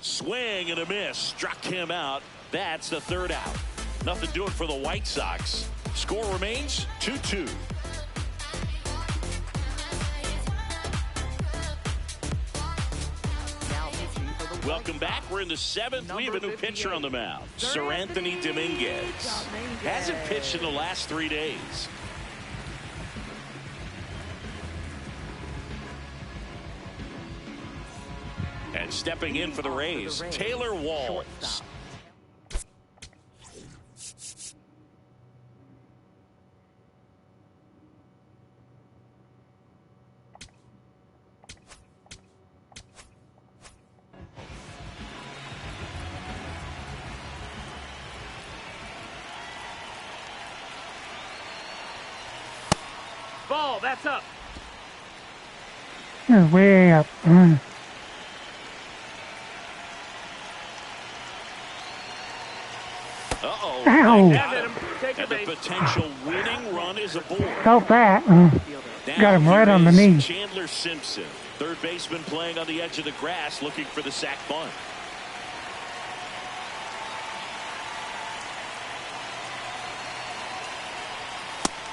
Swing and a miss. Struck him out. That's the 3rd out. Nothing doing for the White Sox. Score remains 2-2. Welcome back. We're in the 7th. We have a new pitcher on the mound. Sir Anthony Dominguez. Hasn't pitched in the last 3 days. And stepping in for the Rays, Taylor Walls. Ball, that's up. Way up. Uh-oh. Ow. And the potential winning run is aboard. Felt that. Got him right on the knee. Chandler Simpson, third baseman playing on the edge of the grass, looking for the sac bunt.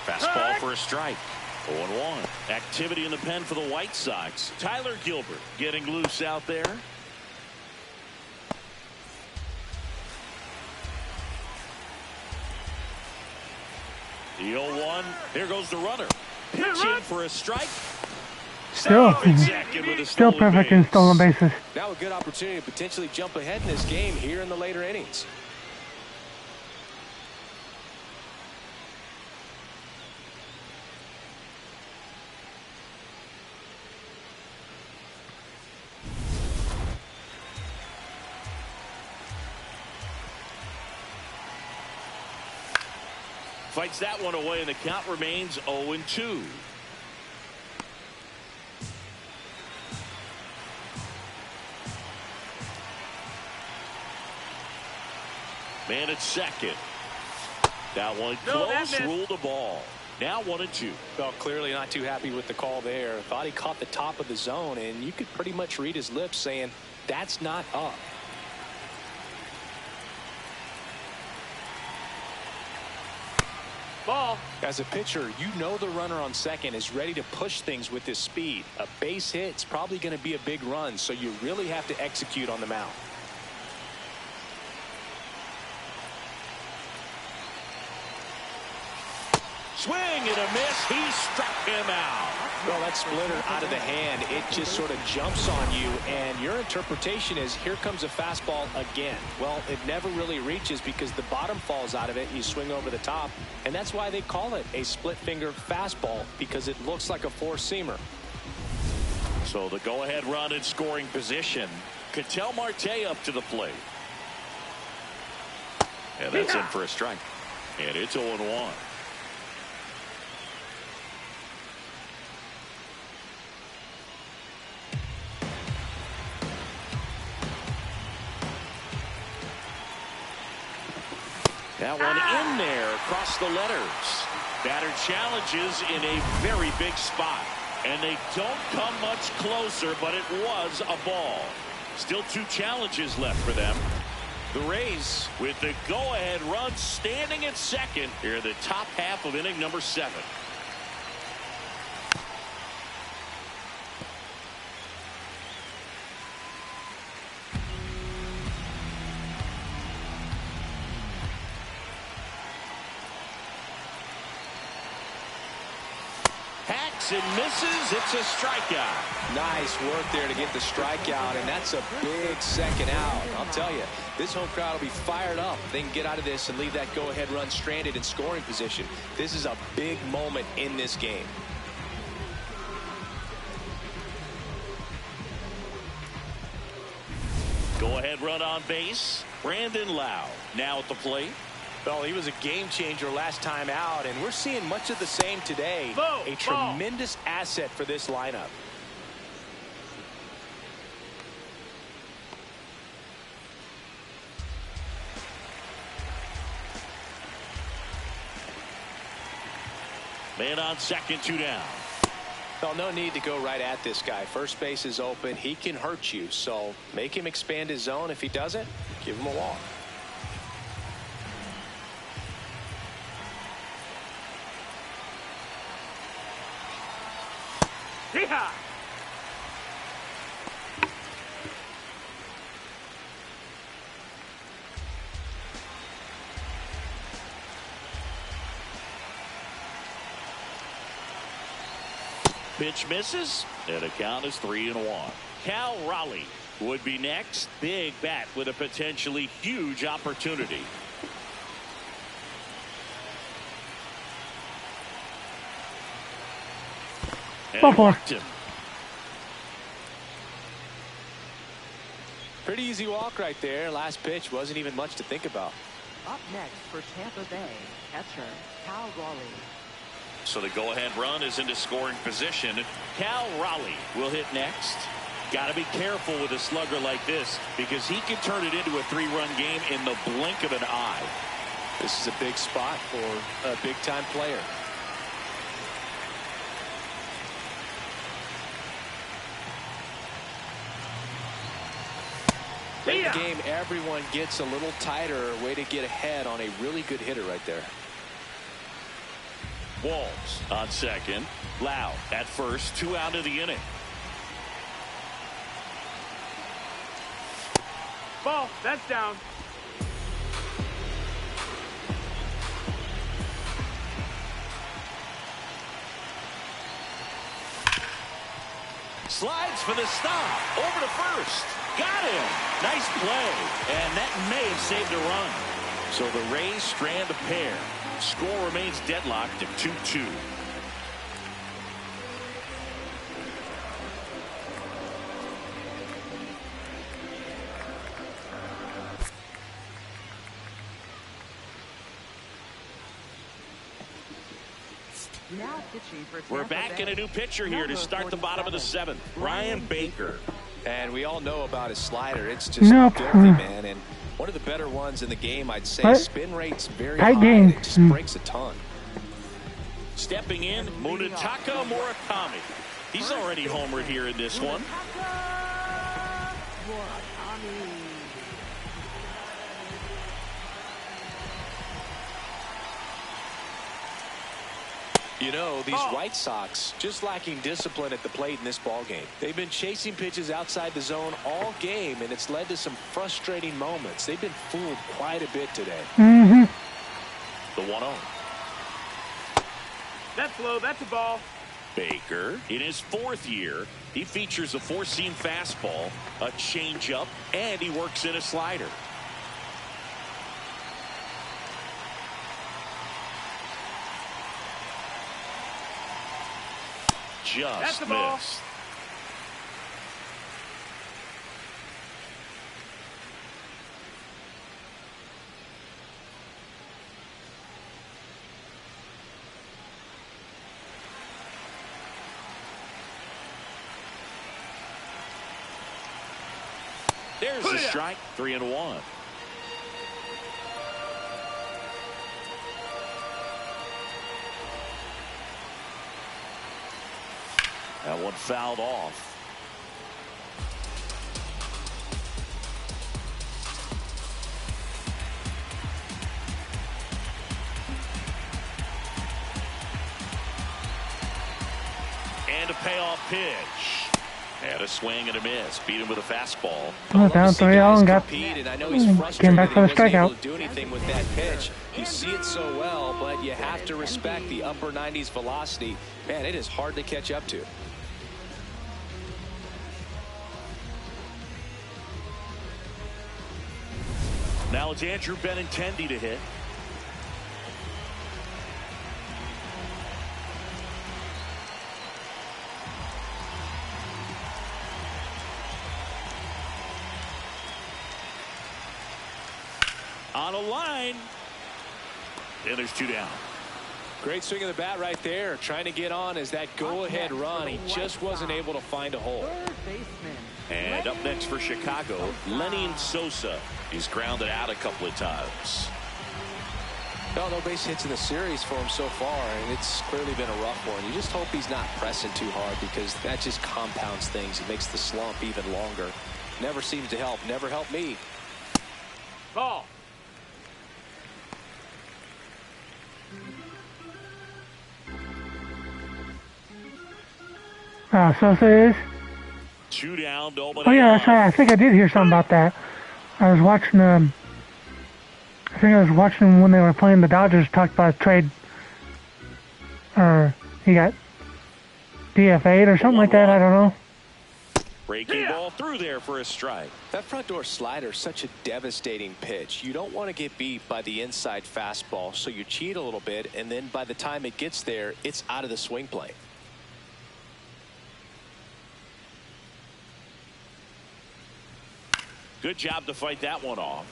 Fastball for a strike. 0-1. Activity in the pen for the White Sox. Tyler Gilbert getting loose out there. The 0-1. Here goes the runner. Pitching for a strike. Still perfect in stolen bases. Now a good opportunity to potentially jump ahead in this game here in the later innings. Fights that one away, and the count remains 0-2. Man at second. That one close, ruled the ball. Now 1-2. Well, clearly not too happy with the call there. Thought he caught the top of the zone, and you could pretty much read his lips saying, that's not up. Ball. As a pitcher, you know the runner on second is ready to push things with his speed. A base hit's probably going to be a big run, so you really have to execute on the mound. Swing and a miss. He struck him out. Well, that splitter out of the hand, it just sort of jumps on you, and your interpretation is, here comes a fastball again. Well, it never really reaches because the bottom falls out of it, and you swing over the top, and that's why they call it a split-finger fastball, because it looks like a four-seamer. So the go-ahead run in scoring position. Ketel Marte up to the plate. And that's in for a strike. And it's 0-1. That one in there across the letters. Batter challenges in a very big spot. And they don't come much closer, but it was a ball. Still 2 challenges left for them. The Rays with the go-ahead run standing at second here in the top half of inning number 7. And misses. It's a strikeout. Nice work there to get the strikeout, and that's a big second out. I'll tell you, this home crowd will be fired up. They can get out of this and leave that go-ahead run stranded in scoring position. This is a big moment in this game. Go-ahead run on base. Brandon Lau now at the plate. Well, he was a game changer last time out, and we're seeing much of the same today. A tremendous asset for this lineup. Man on second, 2 down. Well, no need to go right at this guy. First base is open. He can hurt you, so make him expand his zone. If he doesn't, give him a walk. Yeehaw! Pitch misses, and the count is 3-1. Cal Raleigh would be next. Big bat with a potentially huge opportunity. Go for him. Pretty easy walk right there. Last pitch wasn't even much to think about. Up next for Tampa Bay, catcher Cal Raleigh. So the go-ahead run is into scoring position. Cal Raleigh will hit next. Got to be careful with a slugger like this because he can turn it into a 3-run game in the blink of an eye. This is a big spot for a big-time player. Late in the game, everyone gets a little tighter. Way to get ahead on a really good hitter right there. Walls on second. Loud at first. 2 out of the inning. Ball, that's down. Slides for the stop. Over to first. Got him. Nice play. And that may have saved a run. So the Rays strand a pair. Score remains deadlocked at 2-2. Now pitching for We're Tampa back Bay. in a new pitcher here to start the bottom of the 7th. Brian Baker. And we all know about his slider. It's just Nope. filthy, man. And one of the better ones in the game, I'd say. What? Spin rate's very Tight high. game. And it just breaks a ton. Stepping in, Munetaka Murakami. He's already homered here in this one. You know, these White Sox just lacking discipline at the plate in this ball game. They've been chasing pitches outside the zone all game, and it's led to some frustrating moments. They've been fooled quite a bit today. Mm-hmm. The 1-0. That's low, that's a ball. Baker, in his 4th year, he features a 4-seam fastball, a changeup, and he works in a slider. That's Just the ball. missed. There's the strike. 3-1. That one fouled off. And a payoff pitch. And a swing and a miss. Beat him with a fastball. Well, down 3-0 and got And I know he's came frustrated back for the that he wasn't able strikeout. to do anything with that pitch. You see it so well, but you have to respect the upper 90s velocity. Man, it is hard to catch up to. Now it's Andrew Benintendi to hit. On a line. And there's 2 down. Great swing of the bat right there. Trying to get on as that go-ahead run. He just wasn't able to find a hole. Third baseman. And up next for Chicago, Lenny Sosa. He's grounded out a couple of times. Well, no base hits in the series for him so far, and it's clearly been a rough one. You just hope he's not pressing too hard because that just compounds things. It makes the slump even longer. Never seems to help. Never helped me. Ball. Sosa is. 2 down, nobody Oh yeah, on. that's right. I think I did hear something about that. I was watching I think I was watching when they were playing the Dodgers. Talked about a trade, or he got DFA'd or something like that. I don't know. Breaking ball through there for a strike. That front door slider is such a devastating pitch. You don't want to get beat by the inside fastball, so you cheat a little bit, and then by the time it gets there, it's out of the swing plane. Good job to fight that one off.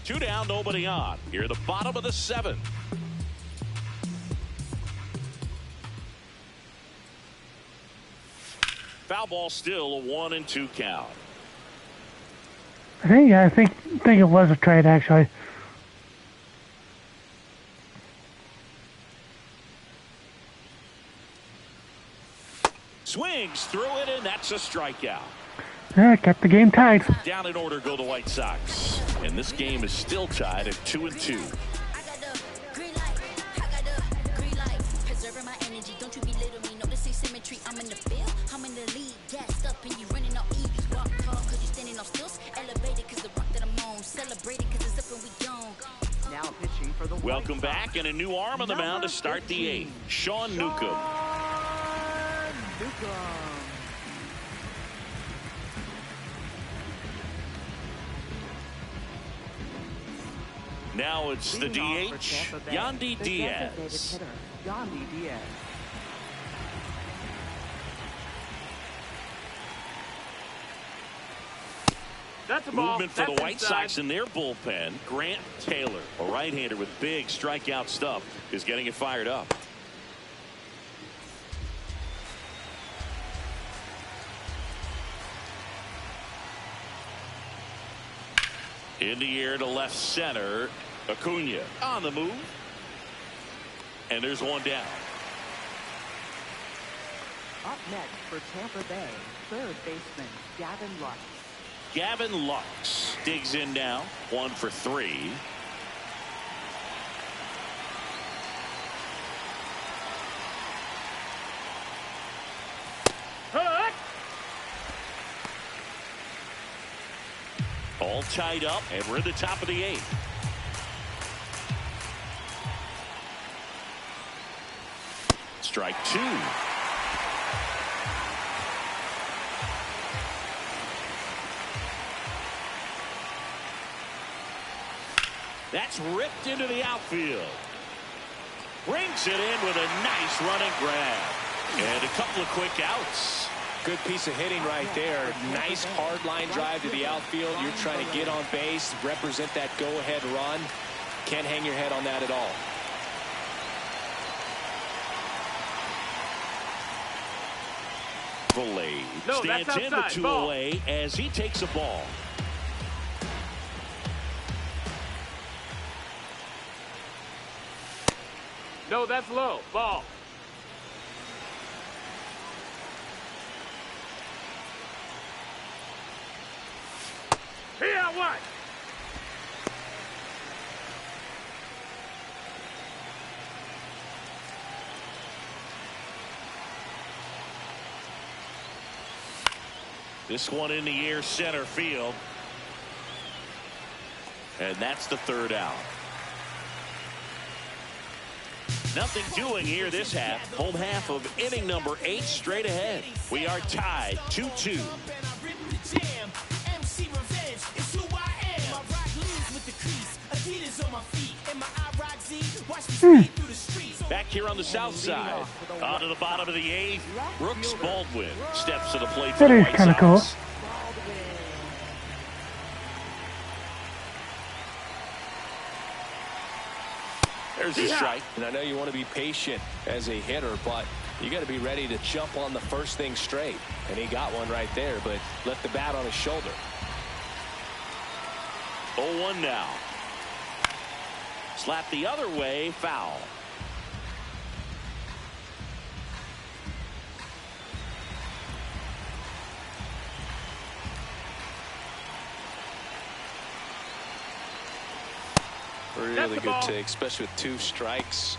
2 down, nobody on. Here at the bottom of the 7th. Foul ball, still a 1-2 count. I think it was a trade actually. Swings through it, and that's a strikeout. Yeah, kept the game tied. Down in order go the White Sox. And this game is still tied at 2-2. I'm in the field, I'm in the league, gassed up and you running off easy. Walk tall cause you standing on stilts, elevated cause the rock that I'm on, celebrated cause it's up and we gone. Now pitching for the Welcome back, and a new arm on the mound to start the 8th. Sean Newcomb. Now it's the DH, Yandy Diaz. Yandy Diaz. That's a ball. Movement for the White Sox in their bullpen. Grant Taylor, a right-hander with big strikeout stuff, is getting it fired up. In the air to left center. Acuna on the move. And there's one down. Up next for Tampa Bay, third baseman Gavin Lux. Gavin Lux digs in now. 1 for 3. All tied up, and we're at the top of the 8th. Strike 2. That's ripped into the outfield. Brings it in with a nice running grab. And a couple of quick outs. Good piece of hitting right there. Nice hard line drive to the outfield. You're trying to get on base, represent that go-ahead run. Can't hang your head on that at all. Blade stands in the 2 away as he takes a ball. No, that's low. Ball. Here, what? This one in the air, center field. And that's the 3rd out. Nothing doing here this half. Home half of inning number 8 straight ahead. We are tied 2-2. Back here on the south side. On to the bottom of the 8th. Brooks Baldwin steps to the plate for the White Sox. That is kind of cool. There's a strike. And I know you want to be patient as a hitter, but you got to be ready to jump on the first thing straight. And he got one right there, but left the bat on his shoulder. 0-1 now. Slap the other way, foul. Really good take, especially with 2 strikes.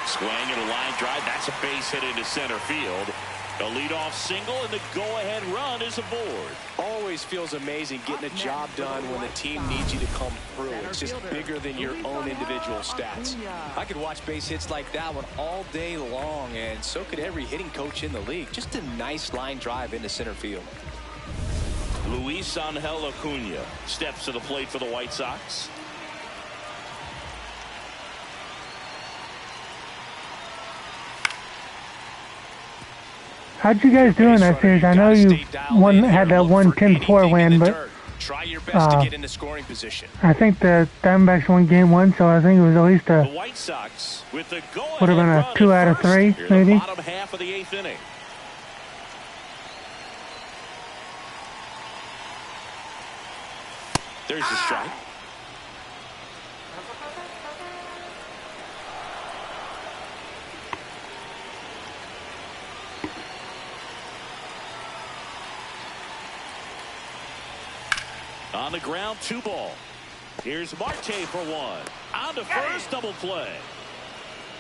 Swing and a line drive. That's a base hit into center field. A leadoff single, and the go-ahead run is aboard. Always feels amazing getting a job done when the team needs you to come through. It's just bigger than your own individual stats. I could watch base hits like that one all day long, and so could every hitting coach in the league. Just a nice line drive into center field. Luis Angel Acuna steps to the plate for the White Sox. How'd you guys do in that series? I know you had that 1-10-4 win, but try your best to get into scoring position. I think the Diamondbacks won game 1, so I think it was at least the White Sox with the would have been a 2 out of 3, maybe. Bottom half of the 8th inning. There's the strike. On the ground, 2 ball. Here's Marte for 1. On to first, double play.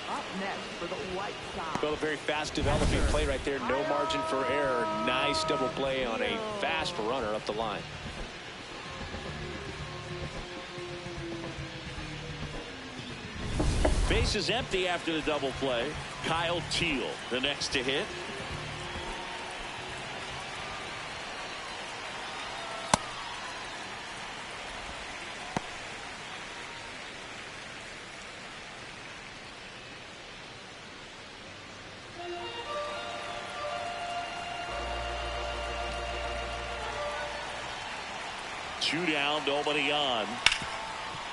Up next for the White Sox. Well, a very fast developing play right there. No margin for error. Nice double play on a fast runner up the line. Base is empty after the double play. Kyle Teal, the next to hit. Two down, nobody on.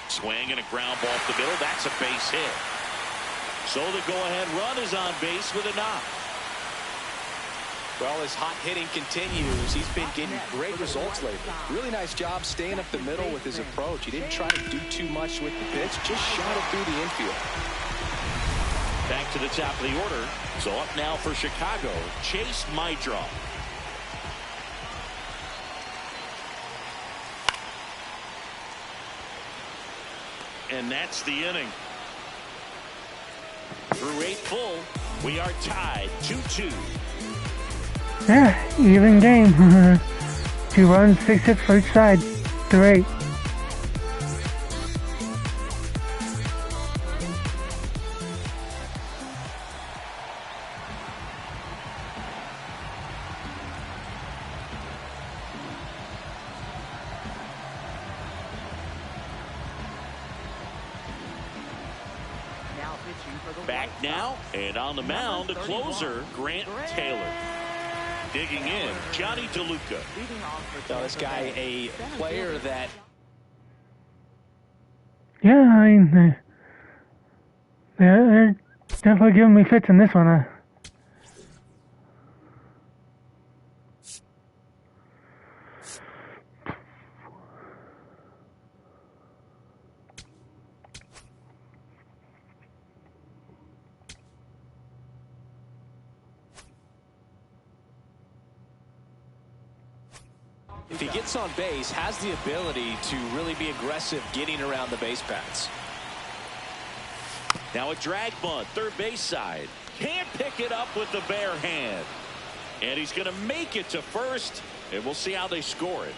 Swing and a ground ball up the middle. That's a base hit. So the go-ahead run is on base with a knock. Well, his hot hitting continues. He's been getting great results lately. Really nice job staying up the middle with his approach. He didn't try to do too much with the pitch, just shot it through the infield. Back to the top of the order. So up now for Chicago, Chase Maidra. And that's the inning. Through 8 full, we are tied 2-2. Yeah, even game. 2 runs, 6 hits for each side. Through 8. Back now, and on the mound, the closer, Grant Taylor. Digging in, Johnny DeLuca. Now, this guy, a player that... Yeah, I mean, they're definitely giving me fits in this one. If he gets on base, has the ability to really be aggressive getting around the base paths. Now a drag bunt, third base side. Can't pick it up with the bare hand. And he's going to make it to first, and we'll see how they score it.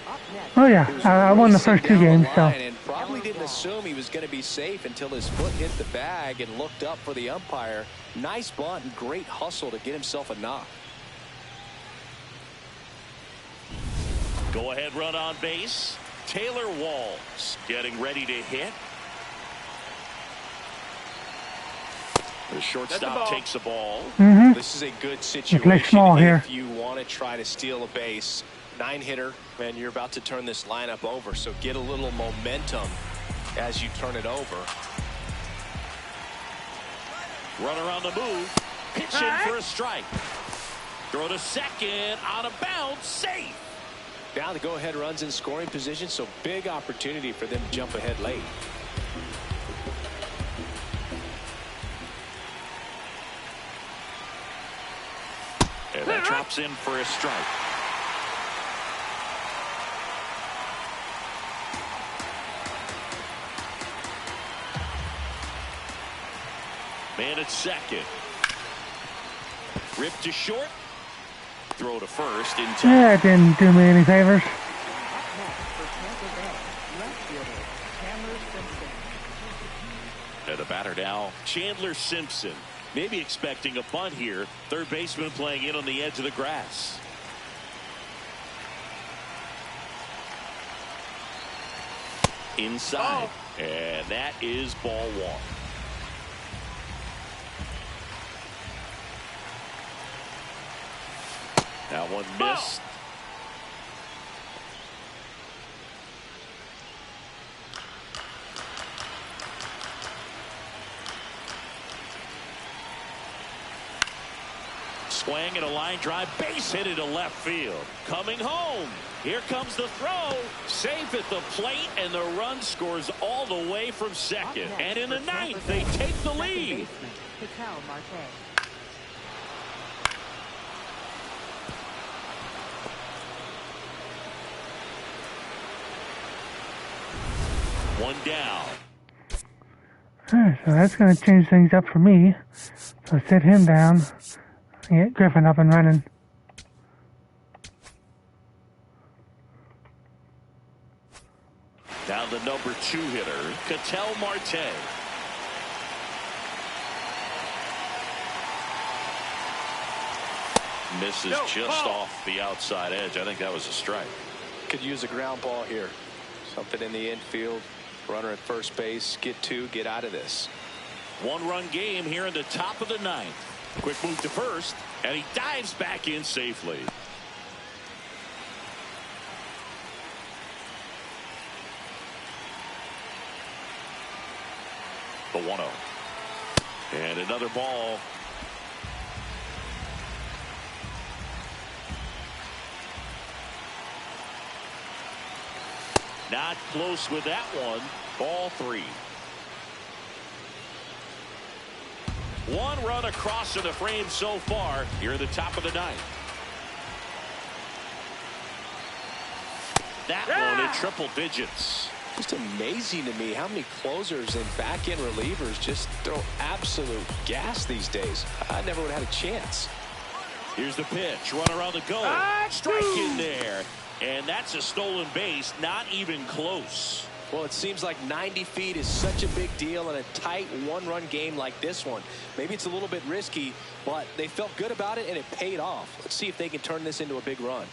Oh yeah, I won the first 2 games, so. And probably didn't assume he was going to be safe until his foot hit the bag and looked up for the umpire. Nice bunt and great hustle to get himself a knock. Go ahead run on base. Taylor Walls getting ready to hit. The shortstop takes the ball. This is a good situation if you want to try to steal a base. 9-hitter, and you're about to turn this lineup over, so get a little momentum as you turn it over. Runner on the move. Pitch in for a strike. Throw to second, on a bounce, safe. Now the go-ahead runs in scoring position, so big opportunity for them to jump ahead late. And that drops in for a strike. Man at second. Rip to short. Throw to first in time. Yeah, it didn't do me any favors. And the batter now, Chandler Simpson. Maybe expecting a bunt here. Third baseman playing in on the edge of the grass. Inside. And that is ball 1. That one missed. Swing and a line drive, base hit into left field. Coming home. Here comes the throw. Safe at the plate, and the run scores all the way from second. And in the 9th, they take the lead. One down. Alright, so that's going to change things up for me. So sit him down and get Griffin up and running. Now the number 2 hitter, Ketel Marte. Misses just off the outside edge. I think that was a strike. Could use a ground ball here. Something in the infield. Runner at first base. Get 2. Get out of this. 1-run game here in the top of the 9th. Quick move to first, and he dives back in safely. The 1-0. And another ball. Not close with that one. Ball 3. 1 run across to the frame so far here at the top of the 9th. That one in triple digits. Just amazing to me how many closers and back-end relievers just throw absolute gas these days. I never would have had a chance. Here's the pitch. Runner on the go. Strike in there. And that's a stolen base. Not even close. Well, it seems like 90 feet is such a big deal in a tight 1-run game like this one. Maybe it's a little bit risky, but they felt good about it, and it paid off. Let's see if they can turn this into a big run.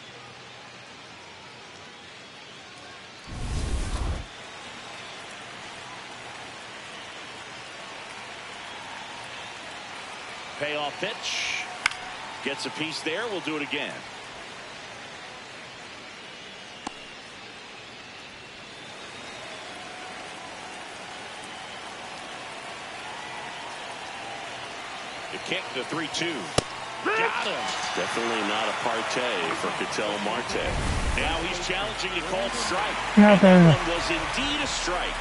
Payoff pitch. Gets a piece there. We'll do it again. The kick, the 3-2. Got him. Definitely not a partay for Ketel Marte. Now he's challenging a called strike. Yeah, that one was indeed a strike.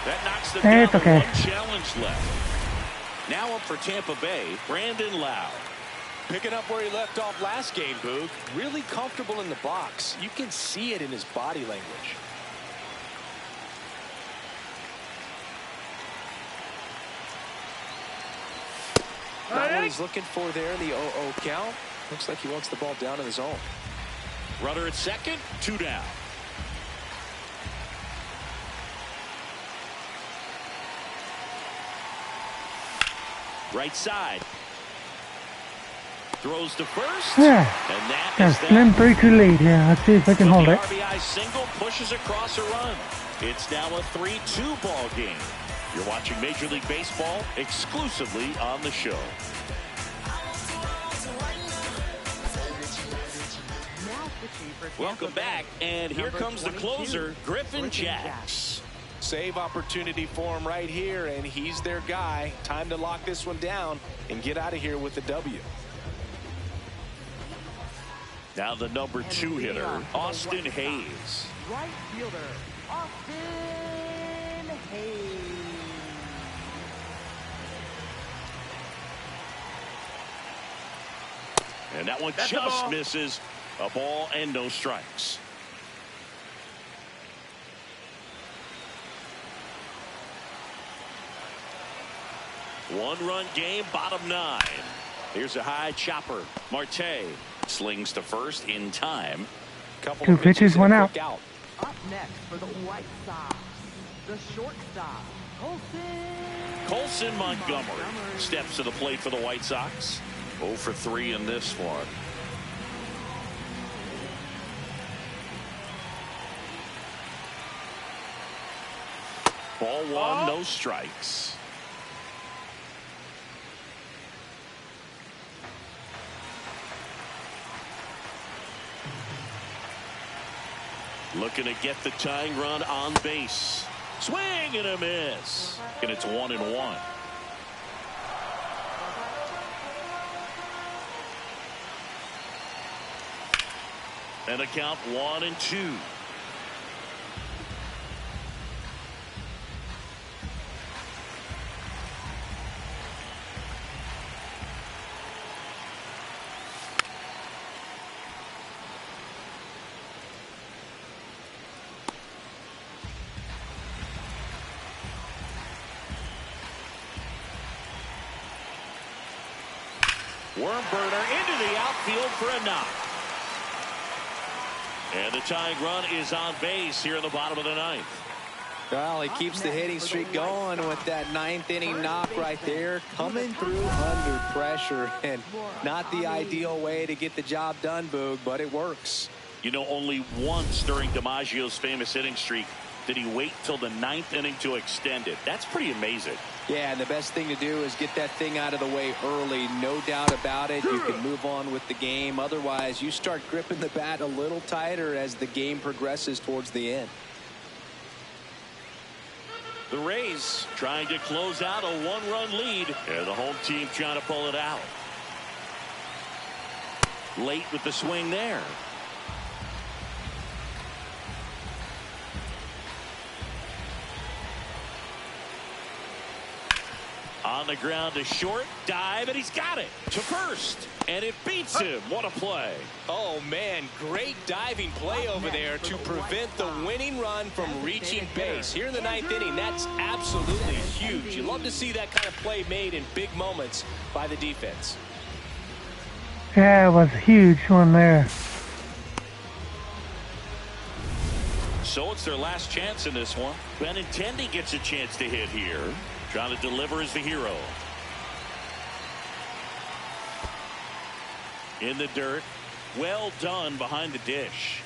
That knocks them down to one challenge left. Now up for Tampa Bay, Brandon Lowe. Picking up where he left off last game, Boog. Really comfortable in the box. You can see it in his body language. Not what he's looking for there in the 0-0 count. Looks like he wants the ball down in the zone. Runner at second, 2 down. Right side. Throws to first. Yeah. And that That's is slim that. 3-2 lead. Yeah, let's see if they can hold it. RBI single pushes across a run. It's now a 3-2 ball game. You're watching Major League Baseball exclusively on the show. Welcome back, and here comes the closer, Griffin Jax. Save opportunity for him right here, and he's their guy. Time to lock this one down and get out of here with the W. Now the number 2 hitter, Austin Hayes. Right fielder, Austin Hayes. And that one just misses. A ball and no strikes. One-run game, bottom 9. Here's a high chopper. Marte slings to first in time. Couple 2 of pitches, 1 out. Up next for the White Sox, the shortstop, Colson Montgomery steps to the plate for the White Sox. 0 for 3 in this one. Ball 1, no strikes. Looking to get the tying run on base. Swing and a miss. And it's 1-1. And a count 1-2. Worm burner into the outfield for a knock. And the tying run is on base here in the bottom of the ninth. Well, he keeps the hitting streak going with that ninth inning knock right there, coming through under pressure, and not the ideal way to get the job done, Boog, but it works. You know, only once during DiMaggio's famous hitting streak did he wait till the ninth inning to extend it. That's pretty amazing. Yeah, and the best thing to do is get that thing out of the way early. No doubt about it. You can move on with the game. Otherwise, you start gripping the bat a little tighter as the game progresses towards the end. The Rays trying to close out a one-run lead, and the home team trying to pull it out. Late with the swing there. On the ground to short, dive, and he's got it to first, and it beats him. What a play. Oh, man, great diving play over there to prevent the winning run from reaching base. Here in the ninth inning, that's absolutely huge. You love to see that kind of play made in big moments by the defense. Yeah, it was a huge one there. So it's their last chance in this one. Benintendi gets a chance to hit here. Trying to deliver as the hero. In the dirt. Well done behind the dish.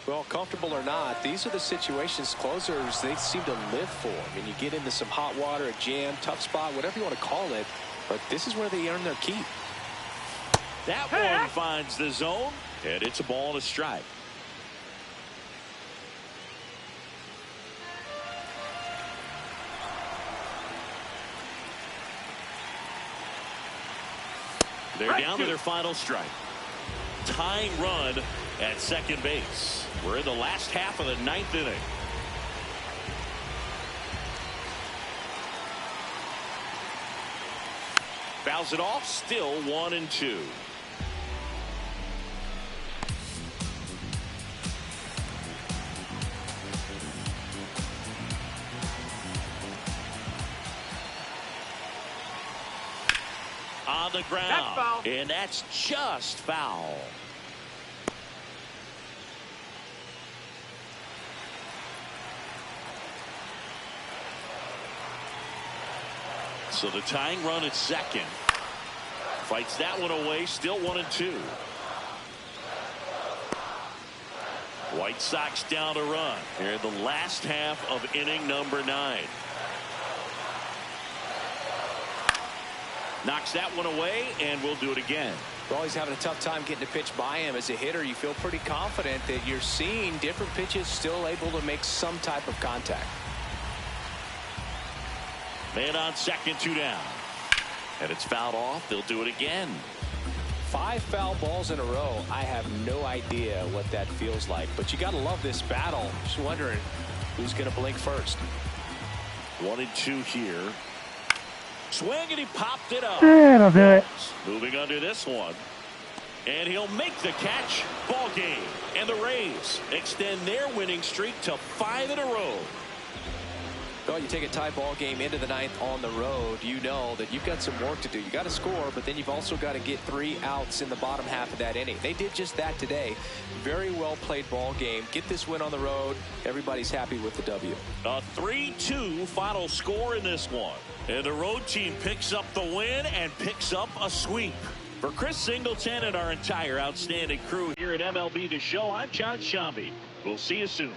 Well, comfortable or not, these are the situations closers they seem to live for. I mean, you get into some hot water, a jam, tough spot, whatever you want to call it, but this is where they earn their keep. That one finds the zone, and it's a ball and a strike. They're down to their final strike. Tying run at second base. We're in the last half of the ninth inning. Fouls it off. Still 1-2. On the ground. That's foul. And that's just foul. So the tying run at second. Fights that one away. Still 1-2. White Sox down a run here in the last half of inning number 9. Knocks that one away, and we'll do it again. We're always having a tough time getting a pitch by him. As a hitter, you feel pretty confident that you're seeing different pitches still able to make some type of contact. Man on second, 2 down. And it's fouled off. They'll do it again. 5 foul balls in a row. I have no idea what that feels like, but you got to love this battle. Just wondering who's going to blink first. 1-2 here. Swing, and he popped it up. That'll do it. Moving under this one. And he'll make the catch. Ball game. And the Rays extend their winning streak to 5 in a row. Well, you take a tie ball game into the ninth on the road, you know that you've got some work to do. You got to score, but then you've also got to get 3 outs in the bottom half of that inning. They did just that today. Very well played ball game. Get this win on the road. Everybody's happy with the W. A 3-2 final score in this one. And the road team picks up the win and picks up a sweep. For Chris Singleton and our entire outstanding crew here at MLB The Show, I'm John Shambi. We'll see you soon.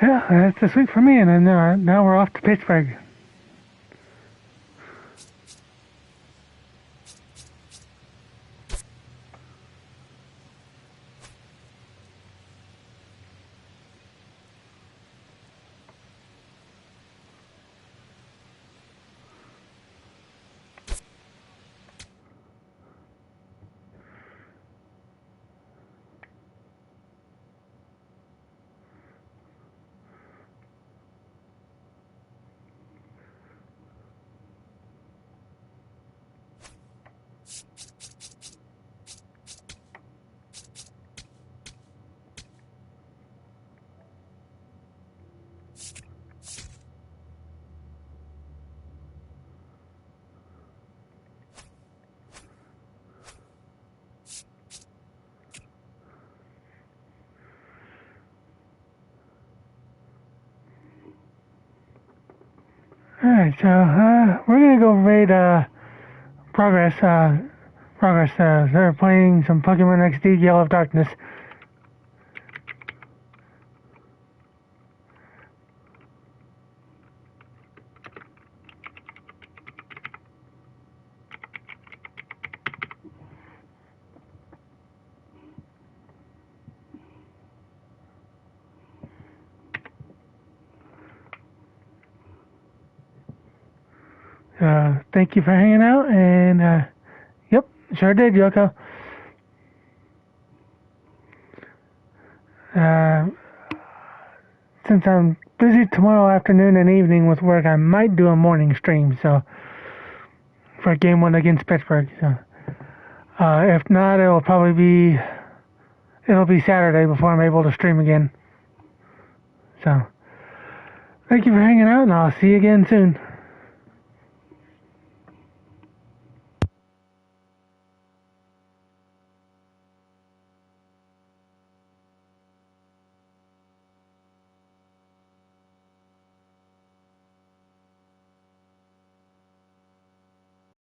Yeah, that's this week for me, and then now we're off to Pittsburgh. Alright, so we're gonna go raid Progress. They're playing some Pokemon XD Yellow of Darkness. Thank you for hanging out, and yep, sure did, Yoko. Since I'm busy tomorrow afternoon and evening with work, I might do a morning stream, so for game 1 against Pittsburgh. So if not, it'll be Saturday before I'm able to stream again. So thank you for hanging out, and I'll see you again soon.